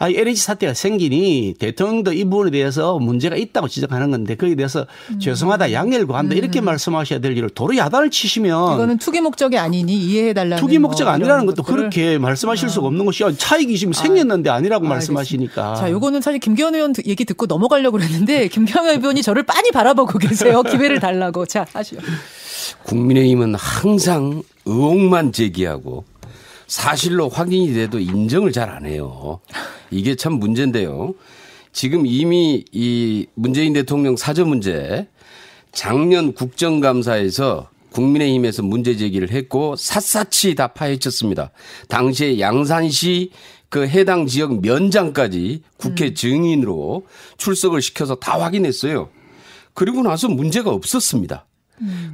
LH 사태가 생기니 대통령도 이 부분에 대해서 문제가 있다고 지적하는 건데 거기에 대해서 죄송하다 양해를 구한다 이렇게 말씀하셔야 될 일을 도로 야단을 치시면 이거는 투기 목적이 아니니 이해해달라는 투기 목적 아니라는 것도 그렇게 말씀하실 수가 없는 것이 차익이 지금 생겼는데 아니라고 말씀하시니까. 자, 요거는 사실 김기현 의원 얘기 듣고 넘어가려고 그랬는데 김기현 의원이 저를 빤히 바라보고 계세요. 기회를 달라고. 자, 하시죠. 국민의힘은 항상 의혹만 제기하고 사실로 확인이 돼도 인정을 잘 안 해요. 이게 참 문제인데요. 지금 이미 이 문재인 대통령 사저 문제 작년 국정감사에서 국민의힘에서 문제 제기를 했고 샅샅이 다 파헤쳤습니다. 당시에 양산시 그 해당 지역 면장까지 국회 증인으로 출석을 시켜서 다 확인했어요. 그리고 나서 문제가 없었습니다.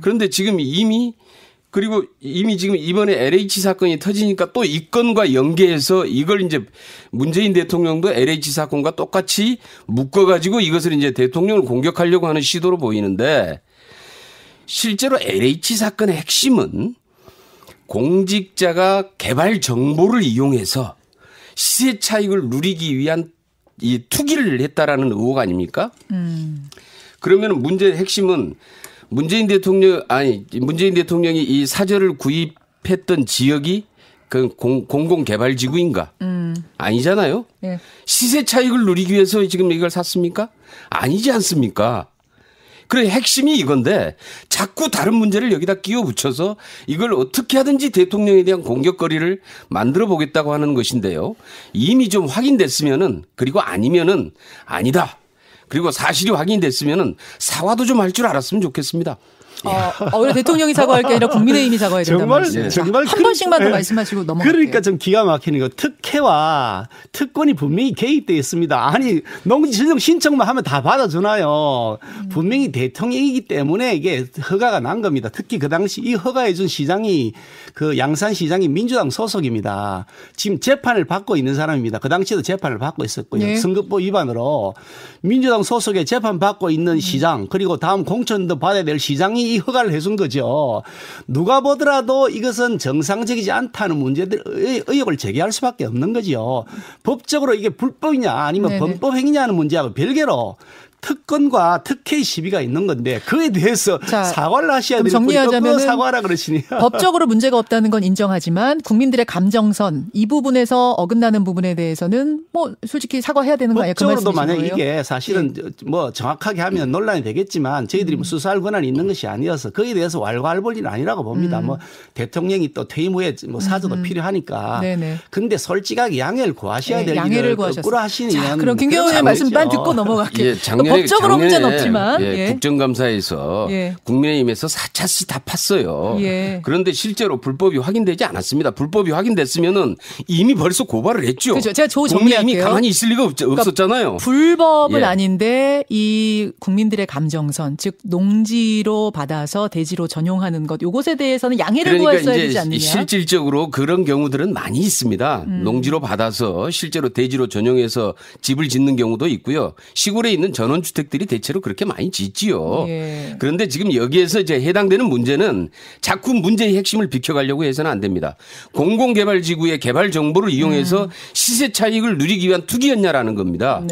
그런데 지금 이미 지금 이번에 LH 사건이 터지니까 또 이 건과 연계해서 이걸 이제 문재인 대통령도 LH 사건과 똑같이 묶어가지고 이것을 이제 대통령을 공격하려고 하는 시도로 보이는데 실제로 LH 사건의 핵심은 공직자가 개발 정보를 이용해서 시세 차익을 누리기 위한 이 투기를 했다라는 의혹 아닙니까? 그러면 문제의 핵심은 문재인 대통령이 이 사저를 구입했던 지역이 그 공공개발지구인가? 아니잖아요. 네. 시세 차익을 누리기 위해서 지금 이걸 샀습니까? 아니지 않습니까? 그래 핵심이 이건데 자꾸 다른 문제를 여기다 끼워 붙여서 이걸 어떻게 하든지 대통령에 대한 공격거리를 만들어 보겠다고 하는 것인데요. 이미 좀 확인됐으면은 그리고 아니면은 아니다. 그리고 사실이 확인됐으면은 사과도 좀 할 줄 알았으면 좋겠습니다. 오히려 대통령이 사과할 게 아니라 국민의힘이 사과해야 된다는 말씀. 정말 한 번씩만 더 말씀하시고 넘어갈게요. 그러니까 좀 기가 막히는 거 특혜와 특권이 분명히 개입되어 있습니다. 아니 농지지정 신청만 하면 다 받아주나요. 분명히 대통령이기 때문에 이게 허가가 난 겁니다. 특히 그 당시 이 허가해 준 시장이 그 양산시장이 민주당 소속입니다. 지금 재판을 받고 있는 사람입니다. 그 당시에도 재판을 받고 있었고요. 네. 선거법 위반으로 민주당 소속의 재판 받고 있는 시장 그리고 다음 공천도 받아야 될 시장이 이 허가를 해준 거죠. 누가 보더라도 이것은 정상적이지 않다는 문제들 의혹을 제기할 수밖에 없는 거죠. 법적으로 이게 불법이냐 아니면 범법 행위냐는 문제하고 별개로 특권과 특혜의 시비가 있는 건데 그에 대해서 사과를 하셔야 되는 정리하자면 사과라 그러시니 법적으로 문제가 없다는 건 인정하지만 국민들의 감정선 이 부분에서 어긋나는 부분에 대해서는 뭐 솔직히 사과해야 되는 거 아니에요? 법적으로도 만약 이게 사실은 뭐 정확하게 하면 논란이 되겠지만 저희들이 뭐 수사할 권한이 있는 것이 아니어서 거기에 대해서 왈가왈부할 일은 아니라고 봅니다. 뭐 대통령이 또 퇴임 후에 뭐 사저도 필요하니까. 그런데 솔직하게 양해를 구하셔야 될 양해를 일을 거꾸로 하시면. 그럼 김경호 의원 말씀만 듣고 넘어갈게요. 법적으로 문제는 없지만 국정감사에서 국민의힘에서 사차시 다 팠어요. 그런데 실제로 불법이 확인되지 않았습니다. 불법이 확인됐으면은 이미 벌써 고발을 했죠. 그렇죠. 제가 국민의힘이 가만히 있을 리가 없었잖아요. 불법은 아닌데 이 국민들의 감정선 즉 농지로 받아서 대지로 전용하는 것 이것에 대해서는 양해를 구했어야 되지 않느냐. 실질적으로 그런 경우들은 많이 있습니다. 농지로 받아서 실제로 대지로 전용해서 집을 짓는 경우도 있고요. 시골에 있는 전원주택들이 대체로 그렇게 많이 짓지요. 그런데 지금 여기에서 이제 해당되는 문제는 자꾸 문제의 핵심을 비켜가려고 해서는 안 됩니다. 공공개발지구의 개발 정보를 이용해서 시세 차익을 누리기 위한 투기였냐라는 겁니다.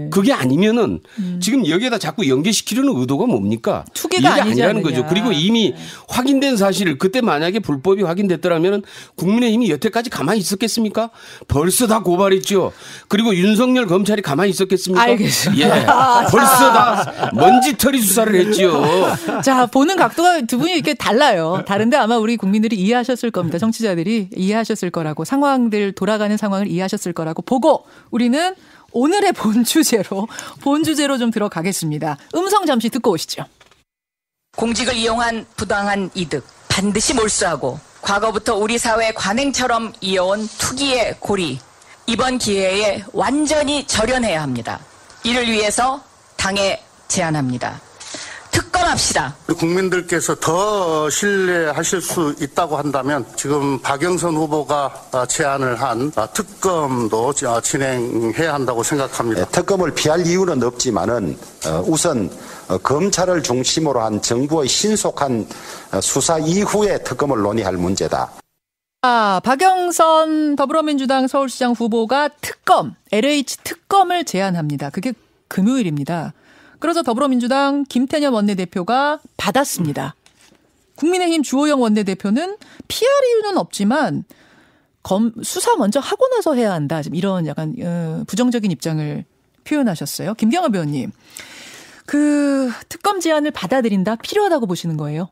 그게 아니면은 지금 여기에다 자꾸 연계시키려는 의도가 뭡니까? 투기가 아니라는 거죠. 그리고 이미 확인된 사실을 그때 만약에 불법이 확인됐더라면 국민의힘이 여태까지 가만히 있었겠습니까? 벌써 다 고발했죠. 그리고 윤석열 검찰이 가만히 있었겠습니까? 알겠습니다. 벌써 다 먼지털이 수사를 했지요. 자, 보는 각도가 두 분이 이렇게 달라요. 다른데 아마 우리 국민들이 이해하셨을 겁니다. 정치자들이 이해하셨을 거라고 상황들 돌아가는 상황을 이해하셨을 거라고 보고 우리는 오늘의 본 주제로 좀 들어가겠습니다. 음성 잠시 듣고 오시죠. 공직을 이용한 부당한 이득 반드시 몰수하고 과거부터 우리 사회 관행처럼 이어온 투기의 고리 이번 기회에 완전히 절연해야 합니다. 이를 위해서 당에 제안합니다. 특검합시다. 국민들께서 더 신뢰하실 수 있다고 한다면 지금 박영선 후보가 제안을 한 특검도 진행해야 한다고 생각합니다. 특검을 피할 이유는 없지만은 우선 검찰을 중심으로 한 정부의 신속한 수사 이후에 특검을 논의할 문제다. 박영선 더불어민주당 서울시장 후보가 LH 특검을 제안합니다. 그게 금요일입니다. 그래서 더불어민주당 김태년 원내대표가 받았습니다. 국민의힘 주호영 원내대표는 피할 이유는 없지만 수사 먼저 하고 나서 해야 한다. 이런 약간 부정적인 입장을 표현하셨어요. 김경호 의원님, 그 특검 제안을 받아들인다, 필요하다고 보시는 거예요?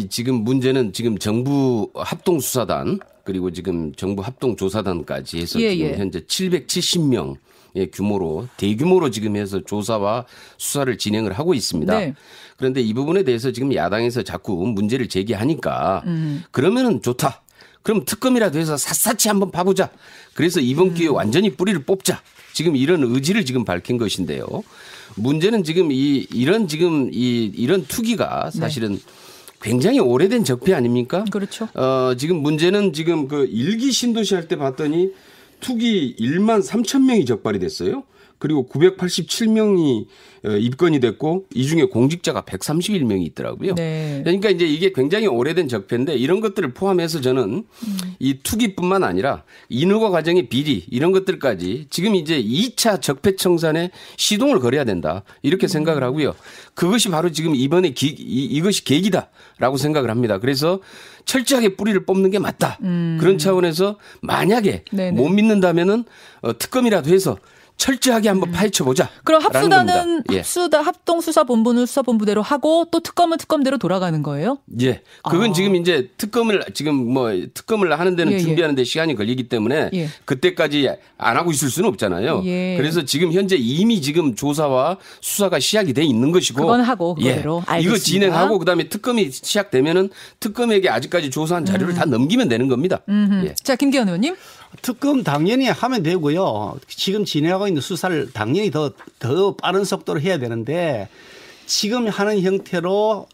지금 문제는 지금 정부 합동수사단 그리고 지금 정부 합동조사단까지 해서 지금 현재 770명의 규모로 대규모로 지금 해서 조사와 수사를 진행을 하고 있습니다. 네. 그런데 이 부분에 대해서 지금 야당에서 자꾸 문제를 제기하니까 그러면은 좋다. 그럼 특검이라도 해서 샅샅이 한번 파보자. 그래서 이번 기회에 완전히 뿌리를 뽑자. 지금 이런 의지를 지금 밝힌 것인데요. 문제는 지금 이런 투기가 사실은 굉장히 오래된 적폐 아닙니까? 그렇죠. 지금 문제는 지금 그 일기 신도시 할 때 봤더니 투기 1만 3천 명이 적발이 됐어요. 그리고 987명이 입건이 됐고 이 중에 공직자가 131명이 있더라고요. 네. 그러니까 이제 이게 굉장히 오래된 적폐인데 이런 것들을 포함해서 저는 이 투기뿐만 아니라 인허가 과정의 비리 이런 것들까지 지금 이제 2차 적폐 청산에 시동을 걸어야 된다. 이렇게 생각을 하고요. 그것이 바로 지금 이번에 이것이 계기다라고 생각을 합니다. 그래서 철저하게 뿌리를 뽑는 게 맞다. 그런 차원에서 만약에 네네. 못 믿는다면은 특검이라도 해서 철저하게 한번 파헤쳐보자. 그럼 합수단은 합동수사본부는 수사본부대로 하고 또 특검은 특검대로 돌아가는 거예요? 예. 그건 지금 이제 특검을 하는 데는 준비하는 데 시간이 걸리기 때문에 그때까지 안 하고 있을 수는 없잖아요. 그래서 지금 현재 이미 지금 조사와 수사가 시작이 돼 있는 것이고. 그건 하고 그대로. 알겠습니다. 이거 진행하고 그다음에 특검이 시작되면은 특검에게 아직까지 조사한 자료를 다 넘기면 되는 겁니다. 자, 김기현 의원님. 특검 당연히 하면 되고요. 지금 진행하고 있는 수사를 당연히 더 빠른 속도로 해야 되는데 지금 하는 형태로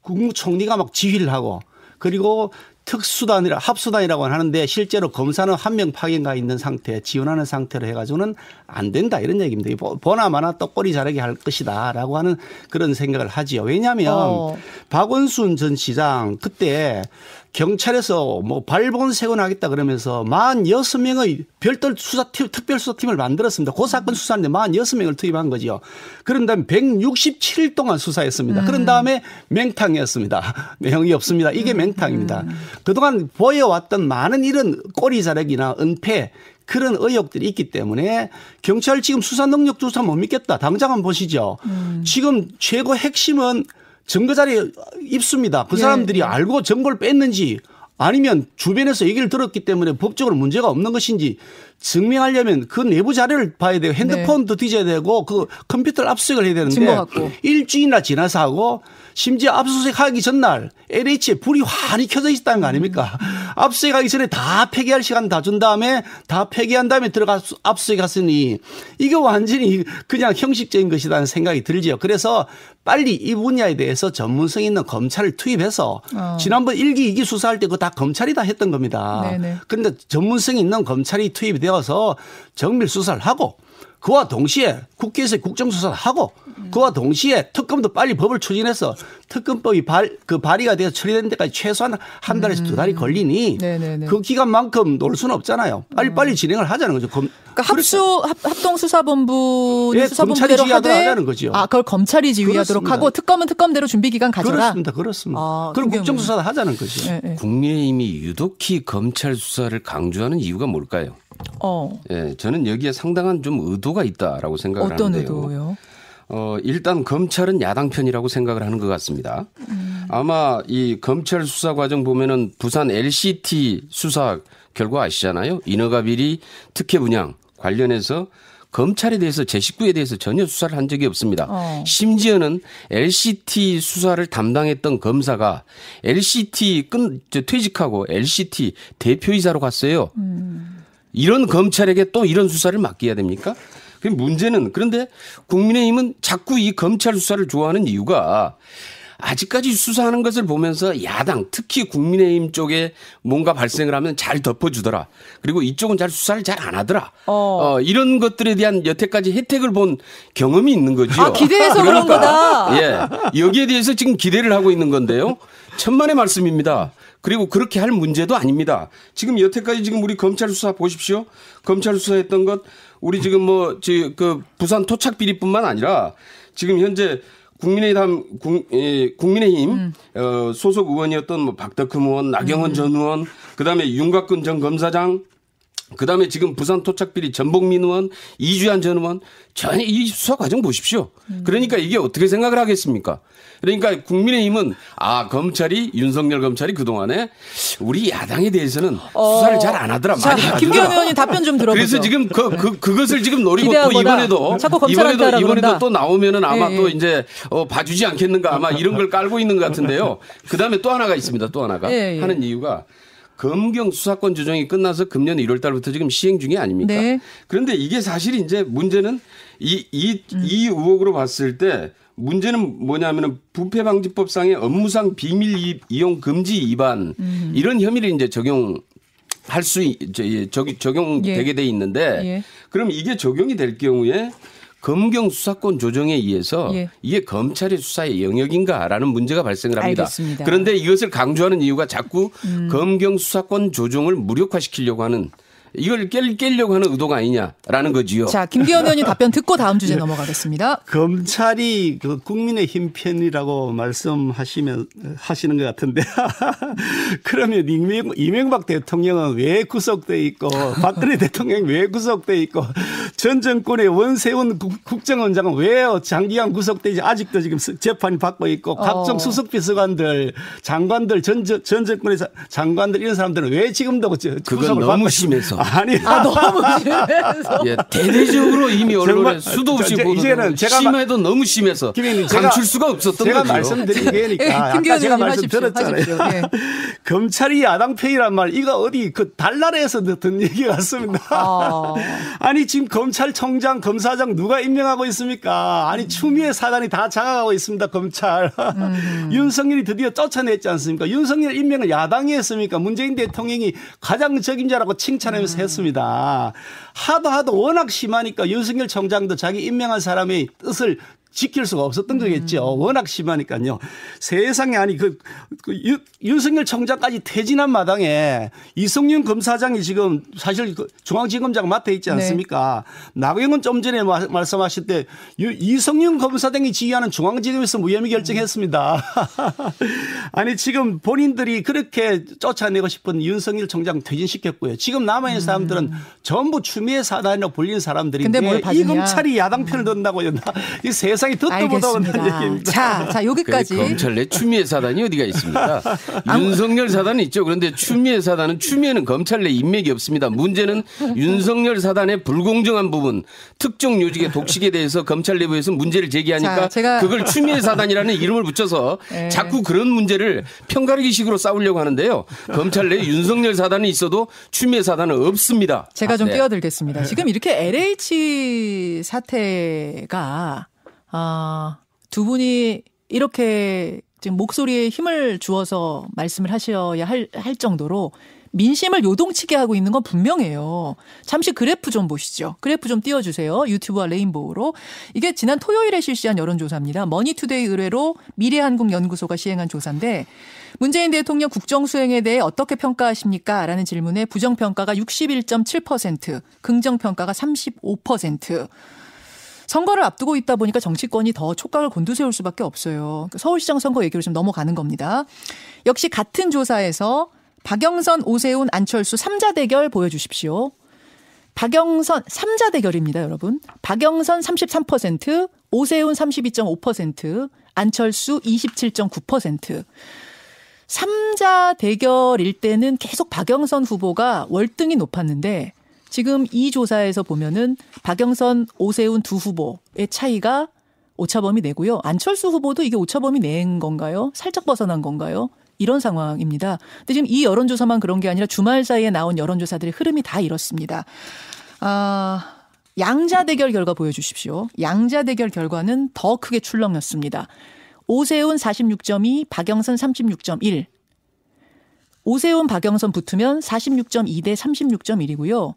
국무총리가 막 지휘를 하고 그리고 합수단이라고 하는데 실제로 검사는 한 명 파견가 있는 상태, 지원하는 상태로 해가지고는 안 된다 이런 얘기입니다. 보나마나 또 꼬리 자르게 할 것이다라고 하는 그런 생각을 하지요. 왜냐하면 박원순 전 시장 그때 경찰에서 발본 세곤하겠다 그러면서 46명의 별도 특별수사팀을 만들었습니다. 그 사건 수사하는데 46명을 투입한 거죠. 그런 다음에 167일 동안 수사했습니다. 그런 다음에 맹탕이었습니다. 내용이 없습니다. 이게 맹탕입니다. 그동안 보여왔던 많은 이런 꼬리 자르기나 은폐 그런 의혹들이 있기 때문에 경찰 지금 수사 능력 조사 못 믿겠다. 당장 한번 보시죠. 지금 최고 핵심은 증거 자리에 입수입니다. 그 사람들이 알고 증거를 뺐는지 아니면 주변에서 얘기를 들었기 때문에 법적으로 문제가 없는 것인지 증명하려면 그 내부 자료를 봐야 되고 핸드폰도 뒤져야 되고 그 컴퓨터를 압수수색을 해야 되는데 일주일이나 지나서 하고 심지어 압수수색하기 전날 LH에 불이 환히 켜져 있다는 거 아닙니까? 압수수색하기 전에 다 폐기할 시간 다 준 다음에 다 폐기한 다음에 들어가서 압수수색했으니 이게 완전히 그냥 형식적인 것이라는 생각이 들지요. 그래서 빨리 이 분야에 대해서 전문성 있는 검찰을 투입해서 지난번 1기, 2기 수사할 때 그거 다 검찰이 다 했던 겁니다. 그런데 전문성 있는 검찰이 투입이 되어서 정밀 수사를 하고 그와 동시에 국회에서 국정수사를 하고 그와 동시에 특검도 빨리 법을 추진해서 특검법이 발의가 돼서 처리되는 데까지 최소한 한 달에서 두 달이 걸리니 그 기간만큼 놀 수는 없잖아요. 빨리 진행을 하자는 거죠. 그러니까 합동수사본부는 수사본부대로 하되 거죠. 그걸 검찰이 지휘하도록 하고 특검은 특검대로 준비기간 가져라. 그렇습니다. 그럼 국정수사를 하자는 거죠. 국민의힘이 유독히 검찰 수사를 강조하는 이유가 뭘까요? 저는 여기에 상당한 좀 의도가 있다라고 생각을 어떤 하는데요. 의도요? 일단 검찰은 야당 편이라고 생각을 하는 것 같습니다. 아마 이 검찰 수사 과정 보면은 부산 LCT 수사 결과 아시잖아요. 인허가 비리, 특혜 분양 관련해서 검찰에 대해서 제 식구에 대해서 전혀 수사를 한 적이 없습니다. 심지어는 LCT 수사를 담당했던 검사가 LCT 퇴직하고 LCT 대표이사로 갔어요. 이런 검찰에게 또 이런 수사를 맡겨야 됩니까? 그 문제는 그런데 국민의힘은 자꾸 이 검찰 수사를 좋아하는 이유가 아직까지 수사하는 것을 보면서 야당 특히 국민의힘 쪽에 뭔가 발생을 하면 잘 덮어주더라. 그리고 이쪽은 잘 수사를 잘 안 하더라. 이런 것들에 대한 여태까지 혜택을 본 경험이 있는 거죠. 기대해서 그런 거다. 여기에 대해서 지금 기대를 하고 있는 건데요. 천만의 말씀입니다. 그리고 그렇게 할 문제도 아닙니다. 지금 여태까지 지금 우리 검찰 수사 보십시오. 검찰 수사했던 것 우리 지금 그 부산 토착 비리뿐만 아니라 지금 현재 국민의힘 소속 의원이었던 뭐 박덕흠 의원, 나경원 전 의원, 그다음에 윤곽근 전 검사장, 그다음에 지금 부산 토착비리 전복민 의원, 이주환 전 의원, 전혀 이 수사 과정 보십시오. 그러니까 이게 어떻게 생각을 하겠습니까? 그러니까 국민의힘은 검찰이 윤석열 검찰이 그동안에 우리 야당에 대해서는 수사를 잘 안 하더라. 많이 하더라. 김기현 의원님 답변 좀 들어보죠. 그래서 지금 그것을 지금 노리고 또 이번에도 또 나오면은 아마 또 이제 봐주지 않겠는가 아마 이런 걸 깔고 있는 것 같은데요. 그다음에 또 하나가 있습니다. 또 하나가 하는 이유가 검경 수사권 조정이 끝나서 금년 1월 달부터 지금 시행 중이 아닙니까? 네. 그런데 이게 사실 이제 문제는 이 의혹으로 봤을 때 문제는 뭐냐면은 부패방지법상의 업무상 비밀 이용 금지 위반 이런 혐의를 이제 적용할 적용되게 돼 있는데 그럼 이게 적용이 될 경우에 검경 수사권 조정에 의해서 이게 검찰의 수사의 영역인가라는 문제가 발생을 합니다. 알겠습니다. 그런데 이것을 강조하는 이유가 자꾸 검경 수사권 조정을 무력화시키려고 하는 이걸 깨려고 하는 의도가 아니냐라는 거지요. 자, 김기현 의원님 답변 듣고 다음 주제 넘어가겠습니다. 검찰이 그 국민의힘 편이라고 하시는 것 같은데 그러면 이명박 대통령은 왜 구속돼 있고 박근혜 대통령이 왜 구속돼 있고 전 정권의 원세훈 국정원장은 왜 장기간 구속되지 아직도 지금 재판이 받고 있고 각종 수석비서관들 장관들 전 정권의 장관들 이런 사람들은 왜 지금도 그건 너무 심해서 너무 심해서. 대대적으로 이미 언론에 수도 없이 보도되고 심해도 너무 심해서 감출 수가 없었던 제가 거죠. 말씀드린 게니까 아까 제가 말씀드렸잖아요. 검찰이 야당 편이란 말 이거 어디 그 달나라에서 듣는 얘기 같습니다. 아니 지금 검찰총장 검사장 누가 임명하고 있습니까? 아니 추미애 사단이 다 장악하고 있습니다. 검찰. 윤석열이 드디어 쫓아냈지 않습니까? 윤석열 임명을 야당이 했습니까? 문재인 대통령이 가장 적임자라고 칭찬하면서 했습니다. 하도 워낙 심하니까 윤석열 총장도 자기 임명한 사람의 뜻을 지킬 수가 없었던 거겠죠. 워낙 심하니까요. 세상에 아니 윤석열 총장까지 퇴진한 마당에 이성윤 검사장이 지금 사실 중앙지검장 맡아 있지 않습니까? 네. 나경원 좀 전에 말씀하실 때 이성윤 검사장이 지휘하는 중앙지검에서 무혐의 결정했습니다. 아니 지금 본인들이 그렇게 쫓아내고 싶은 윤석열 총장 퇴진시켰고요. 지금 남아있는 사람들은 전부 추미애 사단이라고 불리는 사람들인데 이 검찰이 야당 편을 든다고요. 이 세상이 듣도 못하는 얘기입니다. 자 여기까지. 검찰 내 추미애 사단이 어디가 있습니까? 윤석열 사단은 있죠. 그런데 추미애는 검찰 내 인맥이 없습니다. 문제는 윤석열 사단의 불공정한 부분, 특정 요직의 독식에 대해서 검찰 내부에서 문제를 제기하니까 그걸 추미애 사단이라는 이름을 붙여서 자꾸 그런 문제를 편가르기식으로 싸우려고 하는데요. 검찰 내에 윤석열 사단은 있어도 추미애 사단은 없습니다. 제가 좀 끼어들겠습니다. 지금 이렇게 LH 사태가 두 분이 이렇게 지금 목소리에 힘을 주어서 말씀을 하셔야 할 정도로 민심을 요동치게 하고 있는 건 분명해요. 잠시 그래프 좀 보시죠. 그래프 좀 띄워주세요. 유튜브와 레인보우로. 이게 지난 토요일에 실시한 여론조사입니다. 머니투데이 의뢰로 미래한국연구소가 시행한 조사인데 문재인 대통령 국정수행에 대해 어떻게 평가하십니까? 라는 질문에 부정평가가 61.7%, 긍정평가가 35%. 선거를 앞두고 있다 보니까 정치권이 더 촉각을 곤두세울 수밖에 없어요. 서울시장 선거 얘기로 좀 넘어가는 겁니다. 역시 같은 조사에서 박영선, 오세훈, 안철수 3자 대결 보여주십시오. 박영선 3자 대결입니다, 여러분. 박영선 33%, 오세훈 32.5%, 안철수 27.9%. 3자 대결일 때는 계속 박영선 후보가 월등히 높았는데 지금 이 조사에서 보면은 박영선, 오세훈 두 후보의 차이가 오차범위 내고요. 안철수 후보도 이게 오차범위 낸 건가요? 살짝 벗어난 건가요? 이런 상황입니다. 근데 지금 이 여론조사만 그런 게 아니라 주말 사이에 나온 여론조사들의 흐름이 다 이렇습니다. 양자 대결 결과 보여주십시오. 양자 대결 결과는 더 크게 출렁였습니다. 오세훈 46.2, 박영선 36.1. 오세훈, 박영선 붙으면 46.2 대 36.1이고요.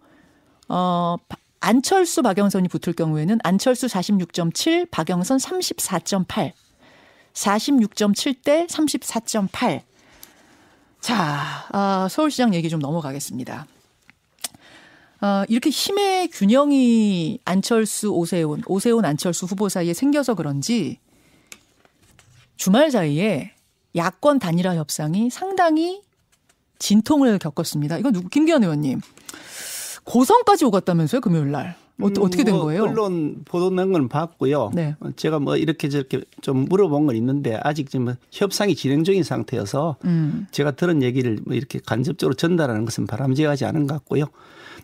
안철수, 박영선이 붙을 경우에는 안철수 46.7, 박영선 34.8. 46.7 대 34.8. 자, 서울시장 얘기 좀 넘어가겠습니다. 이렇게 힘의 균형이 안철수, 오세훈, 안철수 후보 사이에 생겨서 그런지 주말 사이에 야권 단일화 협상이 상당히 진통을 겪었습니다. 이건 김기현 의원님. 고성까지 오갔다면서요, 금요일 날. 어떻게 된 거예요? 언론 보도된 건 봤고요. 네. 제가 뭐 이렇게 저렇게 좀 물어본 건 있는데 아직 지금 협상이 진행 중인 상태여서 제가 들은 얘기를 뭐 이렇게 간접적으로 전달하는 것은 바람직하지 않은 것 같고요.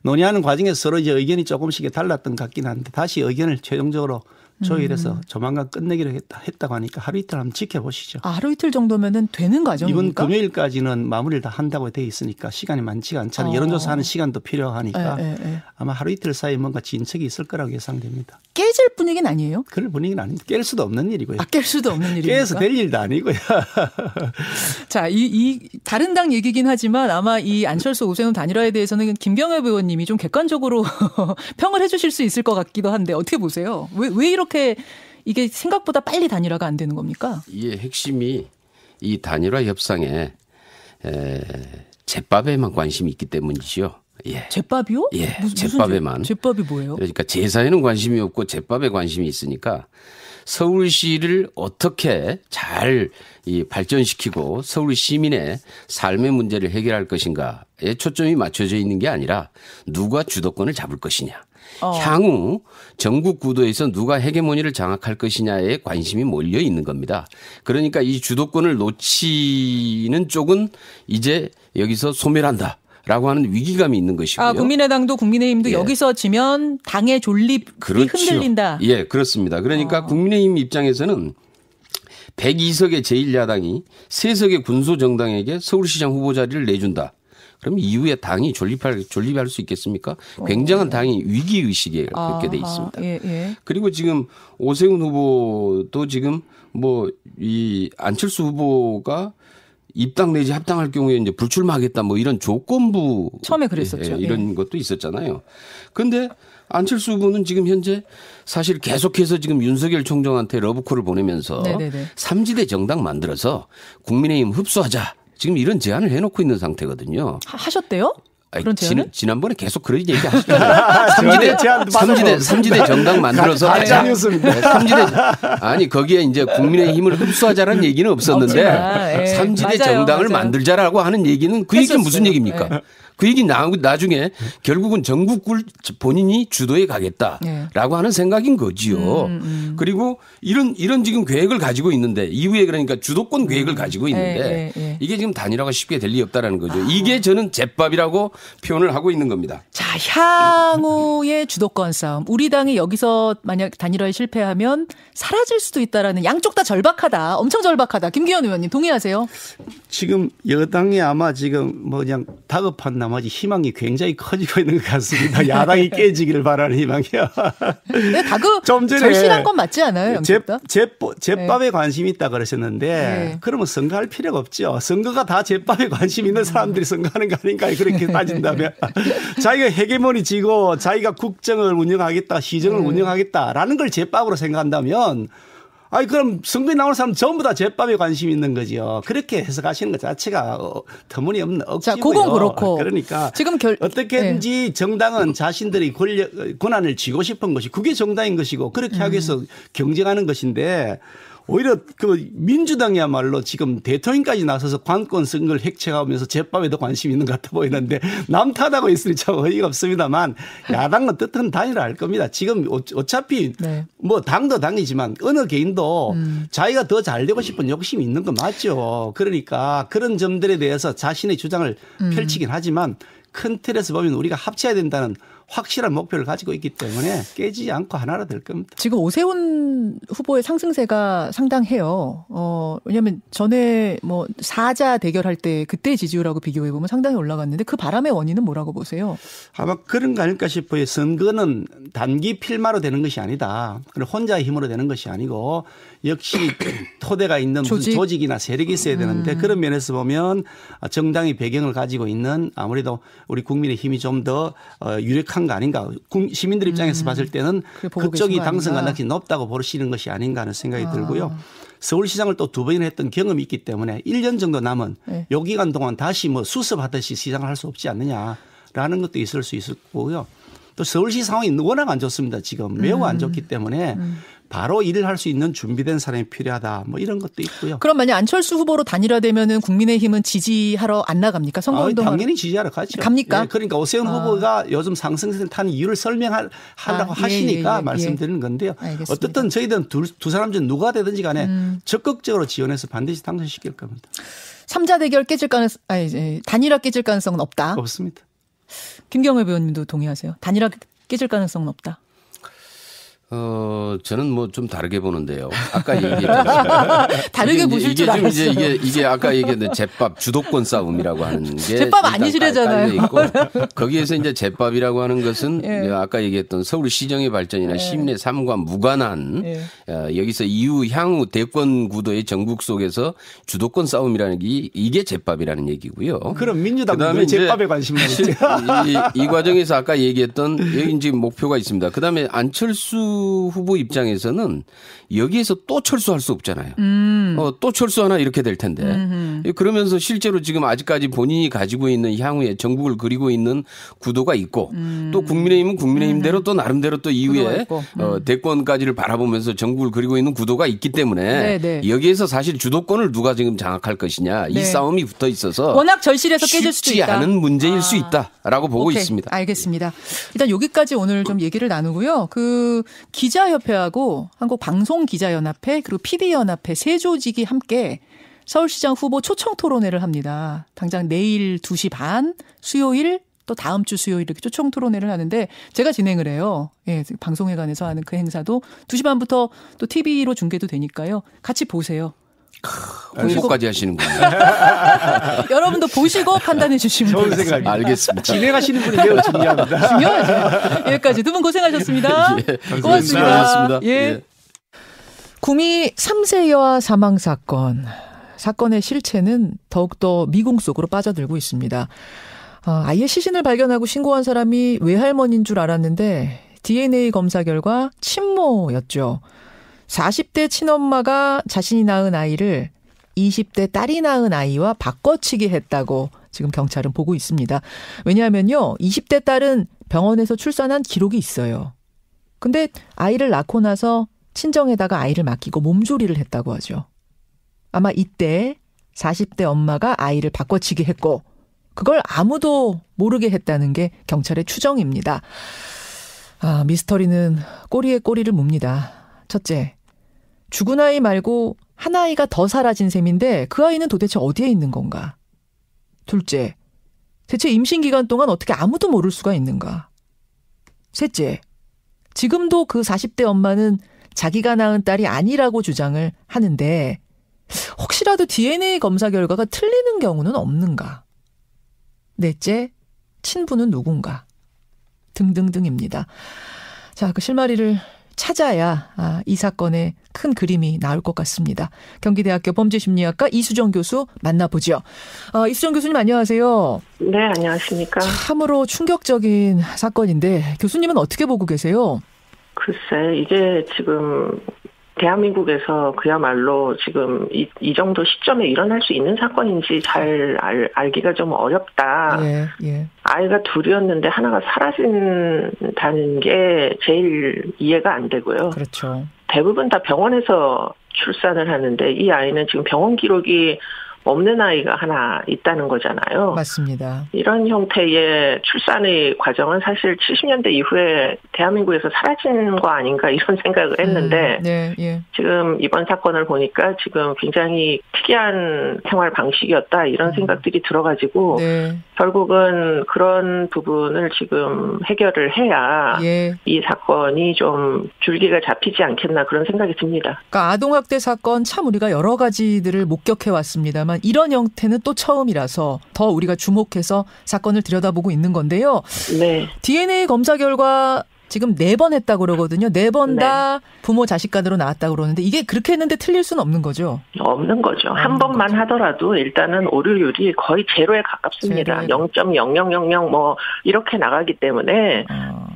논의하는 과정에서 서로 이제 의견이 조금씩 달랐던 것 같긴 한데 다시 의견을 최종적으로 조율해서 조만간 끝내기로 했다고 하니까 하루 이틀 한번 지켜보시죠. 하루 이틀 정도면은 되는 과정입니까? 이번 금요일까지는 마무리를 다 한다고 돼 있으니까 시간이 많지가 않잖아요. 여론조사하는 시간도 필요하니까 아마 하루 이틀 사이에 뭔가 진척이 있을 거라고 예상됩니다. 깨질 분위기는 아니에요? 그럴 분위기는 아닙니다. 깰 수도 없는 일이고요. 깰 수도 없는 일이니까. 깨서 될 일도 아니고요. 자, 이 다른 당 얘기긴 하지만 아마 이 안철수 오세훈 단일화에 대해서는 김경엽 의원님이 좀 객관적으로 평을 해 주실 수 있을 것 같기도 한데 어떻게 보세요? 왜 이렇게 이게 생각보다 빨리 단일화가 안 되는 겁니까? 이게 핵심이 이 단일화 협상에 제밥에만 관심이 있기 때문이죠. 예. 제밥이요? 예. 제밥에만. 제밥이 뭐예요? 그러니까 제사에는 관심이 없고 제밥에 관심이 있으니까 서울시를 어떻게 잘 발전시키고 서울 시민의 삶의 문제를 해결할 것인가에 초점이 맞춰져 있는 게 아니라 누가 주도권을 잡을 것이냐. 향후 전국 구도에서 누가 헤게모니를 장악할 것이냐에 관심이 몰려 있는 겁니다. 그러니까 이 주도권을 놓치는 쪽은 이제 여기서 소멸한다. 라고 하는 위기감이 있는 것이고요. 국민의당도 국민의힘도 여기서 지면 당의 존립이 흔들린다. 예, 그렇습니다. 그러니까 국민의힘 입장에서는 102석의 제1야당이 3석의 군소정당에게 서울시장 후보 자리를 내준다. 그럼 이후에 당이 존립할 수 있겠습니까? 굉장한 당이 위기의식에 그렇게 돼 있습니다. 예. 그리고 지금 오세훈 후보도 지금 이 안철수 후보가 입당 내지 합당할 경우에 이제 불출마하겠다 뭐 이런 조건부 처음에 그랬었죠. 이런 것도 있었잖아요. 그런데 안철수 후보는 지금 현재 사실 계속해서 지금 윤석열 총장한테 러브콜을 보내면서 3지대 정당 만들어서 국민의힘 흡수하자. 지금 이런 제안을 해놓고 있는 상태거든요. 하셨대요? 그런 제안을? 지난번에 계속 그런 얘기 하셨잖아요. 3지대 정당 만들어서. 아니, 거기에 이제 국민의힘을 흡수하자라는 얘기는 없었는데 3지대 정당을 만들자라고 하는 얘기는 그 얘기는 무슨 얘기입니까? 그 얘기 나중에 결국은 전국을 본인이 주도해 가겠다라고 하는 생각인 거지요. 그리고 이런 지금 계획을 가지고 있는데 이후에 그러니까 주도권 계획을 가지고 있는데 이게 지금 단일화가 쉽게 될 리 없다라는 거죠. 이게 저는 제밥이라고 표현을 하고 있는 겁니다. 자, 향후의 주도권 싸움. 우리 당이 여기서 만약 단일화에 실패하면 사라질 수도 있다라는 양쪽 다 절박하다. 엄청 절박하다. 김기현 의원님 동의하세요? 지금 여당이 아마 지금 그냥 다급한 나머지 희망이 굉장히 커지고 있는 것 같습니다. 야당이 깨지기를 바라는 희망이요. 네, 다급 좀 전에 절실한 건 맞지 않아요? 제밥에 관심이 있다 그러셨는데 그러면 선거할 필요가 없죠. 선거가 다 제밥에 관심 있는 사람들이 선거하는 거 아닌가요? 그렇게 따진다면. 자기가 헤게모니 지고 자기가 국정을 운영하겠다, 시정을 운영하겠다라는 걸 제밥으로 생각한다면 그럼 선거에 나오는 사람 전부 다 제밥에 관심이 있는 거죠. 그렇게 해석하시는 것 자체가 터무니없는 억지고요. 자, 그건 그렇고. 그러니까 지금 어떻게든지 정당은 자신들이 권한을 쥐고 싶은 것이 그게 정당인 것이고 그렇게 하기 위해서 경쟁하는 것인데 오히려 그 민주당이야말로 지금 대통령까지 나서서 관권 선거를 획책하면서 제밥에도 관심이 있는 것 같아 보이는데 남 탓하고 있으니 참 어이가 없습니다만 야당은 뜻은 단일화할 겁니다. 지금 어차피 뭐 당도 당이지만 어느 개인도 자기가 더 잘 되고 싶은 욕심이 있는 거 맞죠. 그러니까 그런 점들에 대해서 자신의 주장을 펼치긴 하지만 큰 틀에서 보면 우리가 합쳐야 된다는 확실한 목표를 가지고 있기 때문에 깨지지 않고 하나로 될 겁니다. 지금 오세훈 후보의 상승세가 상당해요. 왜냐하면 전에 뭐 사자 대결할 때 그때 지지율하고 비교해 보면 상당히 올라갔는데 그 바람의 원인은 뭐라고 보세요? 아마 그런 거 아닐까 싶어요. 선거는 단기 필마로 되는 것이 아니다. 혼자의 힘으로 되는 것이 아니고 역시 토대가 있는 조직이나 세력이 있어야 되는데 그런 면에서 보면 정당의 배경을 가지고 있는 아무래도 우리 국민의 힘이 좀 더 유력한 거 아닌가. 시민들 입장에서 봤을 때는 그쪽이 당선 가능성이 높다고 보시는 것이 아닌가 하는 생각이 들고요. 서울시장을 또 2번이나 했던 경험이 있기 때문에 1년 정도 남은 요 기간 동안 다시 뭐 수습하듯이 시장을 할 수 없지 않느냐라는 것도 있을 수 있을 거고요. 또 서울시 상황이 워낙 안 좋습니다. 지금 매우 안 좋기 때문에 바로 일을 할 수 있는 준비된 사람이 필요하다. 뭐 이런 것도 있고요. 그럼 만약 안철수 후보로 단일화되면은 국민의힘은 지지하러 안 나갑니까? 선거운동 당연히 지지하러 가죠. 갑니까? 예, 그러니까 오세훈 후보가 요즘 상승세를 타는 이유를 설명하려고 하시니까 말씀드리는 건데요. 알겠습니다. 어쨌든 저희들은 두 사람 중 누가 되든지 간에 적극적으로 지원해서 반드시 당선시킬 겁니다. 3자 대결 깨질 가능성, 단일화 깨질 가능성은 없다. 없습니다. 김경엽 의원님도 동의하세요? 단일화 깨질 가능성은 없다. 저는 뭐 좀 다르게 보는데요. 아까 얘기했잖아요. 다르게 보실 줄 알았어요. 이게 아까 얘기했던 제밥 주도권 싸움이라고 하는 게 제밥 아니시래잖아요. 있고 거기에서 이제 제밥이라고 하는 것은 아까 얘기했던 서울시정의 발전이나 시민의 삶과 무관한 여기서 향후 대권 구도의 정국 속에서 주도권 싸움이라는 게 이게 제밥이라는 얘기고요. 그럼 민주당은 왜 제밥에 관심을 있지? 이 과정에서 아까 얘기했던 여기 이제 목표가 있습니다. 그다음에 안철수 후보 입장에서는 여기에서 또 철수할 수 없잖아요. 또 철수하나 이렇게 될 텐데. 그러면서 실제로 지금 아직까지 본인이 가지고 있는 향후에 정국을 그리고 있는 구도가 있고 또 국민의힘은 국민의힘대로 또 나름대로 또 이후에 대권까지를 바라보면서 정국을 그리고 있는 구도가 있기 때문에 여기에서 사실 주도권을 누가 지금 장악할 것이냐 이 싸움이 붙어 있어서 워낙 절실해서 깨질 수도 있다. 쉽지 않은 문제일 수 있다라고 보고 있습니다. 알겠습니다. 일단 여기까지 오늘 좀 얘기를 나누고요. 그 기자협회하고 한국방송기자연합회 그리고 PD연합회 세 조직이 함께 서울시장 후보 초청 토론회를 합니다. 당장 내일 2시 반, 수요일 또 다음 주 수요일 이렇게 초청 토론회를 하는데 제가 진행을 해요. 예, 방송회관에서 하는 그 행사도 2시 반부터 또 TV로 중계도 되니까요. 같이 보세요. 홍보까지 하시는군요. 여러분도 보시고 판단해 주시면 좋은 생각입니다. 알겠습니다. 진행하시는 분이 매우 중요합니다. 중요하죠. 여기까지 두 분 고생하셨습니다. 고맙습니다. 예. 구미 3세 여아 사망 사건의 실체는 더욱더 미궁 속으로 빠져들고 있습니다. 아이의 시신을 발견하고 신고한 사람이 외할머니인 줄 알았는데 DNA 검사 결과 친모였죠. 40대 친엄마가 자신이 낳은 아이를 20대 딸이 낳은 아이와 바꿔치기 했다고 지금 경찰은 보고 있습니다. 왜냐하면요. 20대 딸은 병원에서 출산한 기록이 있어요. 근데 아이를 낳고 나서 친정에다가 아이를 맡기고 몸조리를 했다고 하죠. 아마 이때 40대 엄마가 아이를 바꿔치기 했고 그걸 아무도 모르게 했다는 게 경찰의 추정입니다. 미스터리는 꼬리에 꼬리를 뭅니다. 첫째, 죽은 아이 말고 한 아이가 더 사라진 셈인데 그 아이는 도대체 어디에 있는 건가? 둘째, 대체 임신 기간 동안 어떻게 아무도 모를 수가 있는가? 셋째, 지금도 그 40대 엄마는 자기가 낳은 딸이 아니라고 주장을 하는데 혹시라도 DNA 검사 결과가 틀리는 경우는 없는가? 넷째, 친부는 누군가? 등등등입니다. 자, 그 실마리를 찾아야 이 사건의 큰 그림이 나올 것 같습니다. 경기대학교 범죄심리학과 이수정 교수 만나보죠. 이수정 교수님 안녕하세요. 네, 안녕하십니까. 참으로 충격적인 사건인데 교수님은 어떻게 보고 계세요? 글쎄, 이게 지금 대한민국에서 그야말로 지금 이 정도 시점에 일어날 수 있는 사건인지 잘 알기가 좀 어렵다. 예. 아이가 둘이었는데 하나가 사라진다는 게 제일 이해가 안 되고요. 그렇죠. 대부분 다 병원에서 출산을 하는데 이 아이는 지금 병원 기록이 없는 아이가 하나 있다는 거잖아요. 맞습니다. 이런 형태의 출산의 과정은 사실 70년대 이후에 대한민국에서 사라진 거 아닌가 이런 생각을 했는데 지금 이번 사건을 보니까 지금 굉장히 특이한 생활 방식이었다 이런 생각들이 들어가지고 결국은 그런 부분을 지금 해결을 해야 이 사건이 좀 줄기가 잡히지 않겠나 그런 생각이 듭니다. 그러니까 아동학대 사건 참 우리가 여러 가지들을 목격해 왔습니다만 이런 형태는 또 처음이라서 더 우리가 주목해서 사건을 들여다보고 있는 건데요. 네. DNA 검사 결과 지금 4번 했다고 그러거든요. 4번 다 부모 자식 간으로 나왔다고 그러는데 이게 그렇게 했는데 틀릴 수는 없는 거죠? 없는 거죠. 한 번만 하더라도 일단은 오류율이 거의 제로에 가깝습니다. 0.0000 뭐 이렇게 나가기 때문에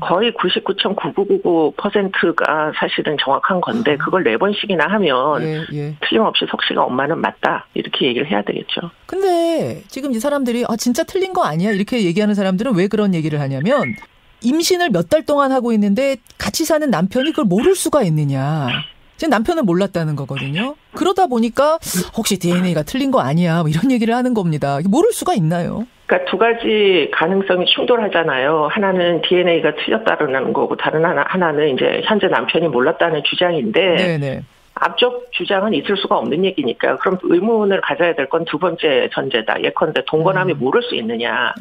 거의 99.9999%가 사실은 정확한 건데 그걸 4번씩이나 하면 틀림없이 석씨가 엄마는 맞다 이렇게 얘기를 해야 되겠죠. 근데 지금 이 사람들이 진짜 틀린 거 아니야? 이렇게 얘기하는 사람들은 왜 그런 얘기를 하냐면 임신을 몇 달 동안 하고 있는데 같이 사는 남편이 그걸 모를 수가 있느냐. 지금 남편은 몰랐다는 거거든요. 그러다 보니까 혹시 DNA가 틀린 거 아니야 뭐 이런 얘기를 하는 겁니다. 모를 수가 있나요? 그러니까 두 가지 가능성이 충돌하잖아요. 하나는 DNA가 틀렸다는 거고 다른 하나는 이제 현재 남편이 몰랐다는 주장인데 네네. 앞쪽 주장은 있을 수가 없는 얘기니까 그럼 의문을 가져야 될 건 두 번째 전제다. 예컨대 동거남이 모를 수 있느냐.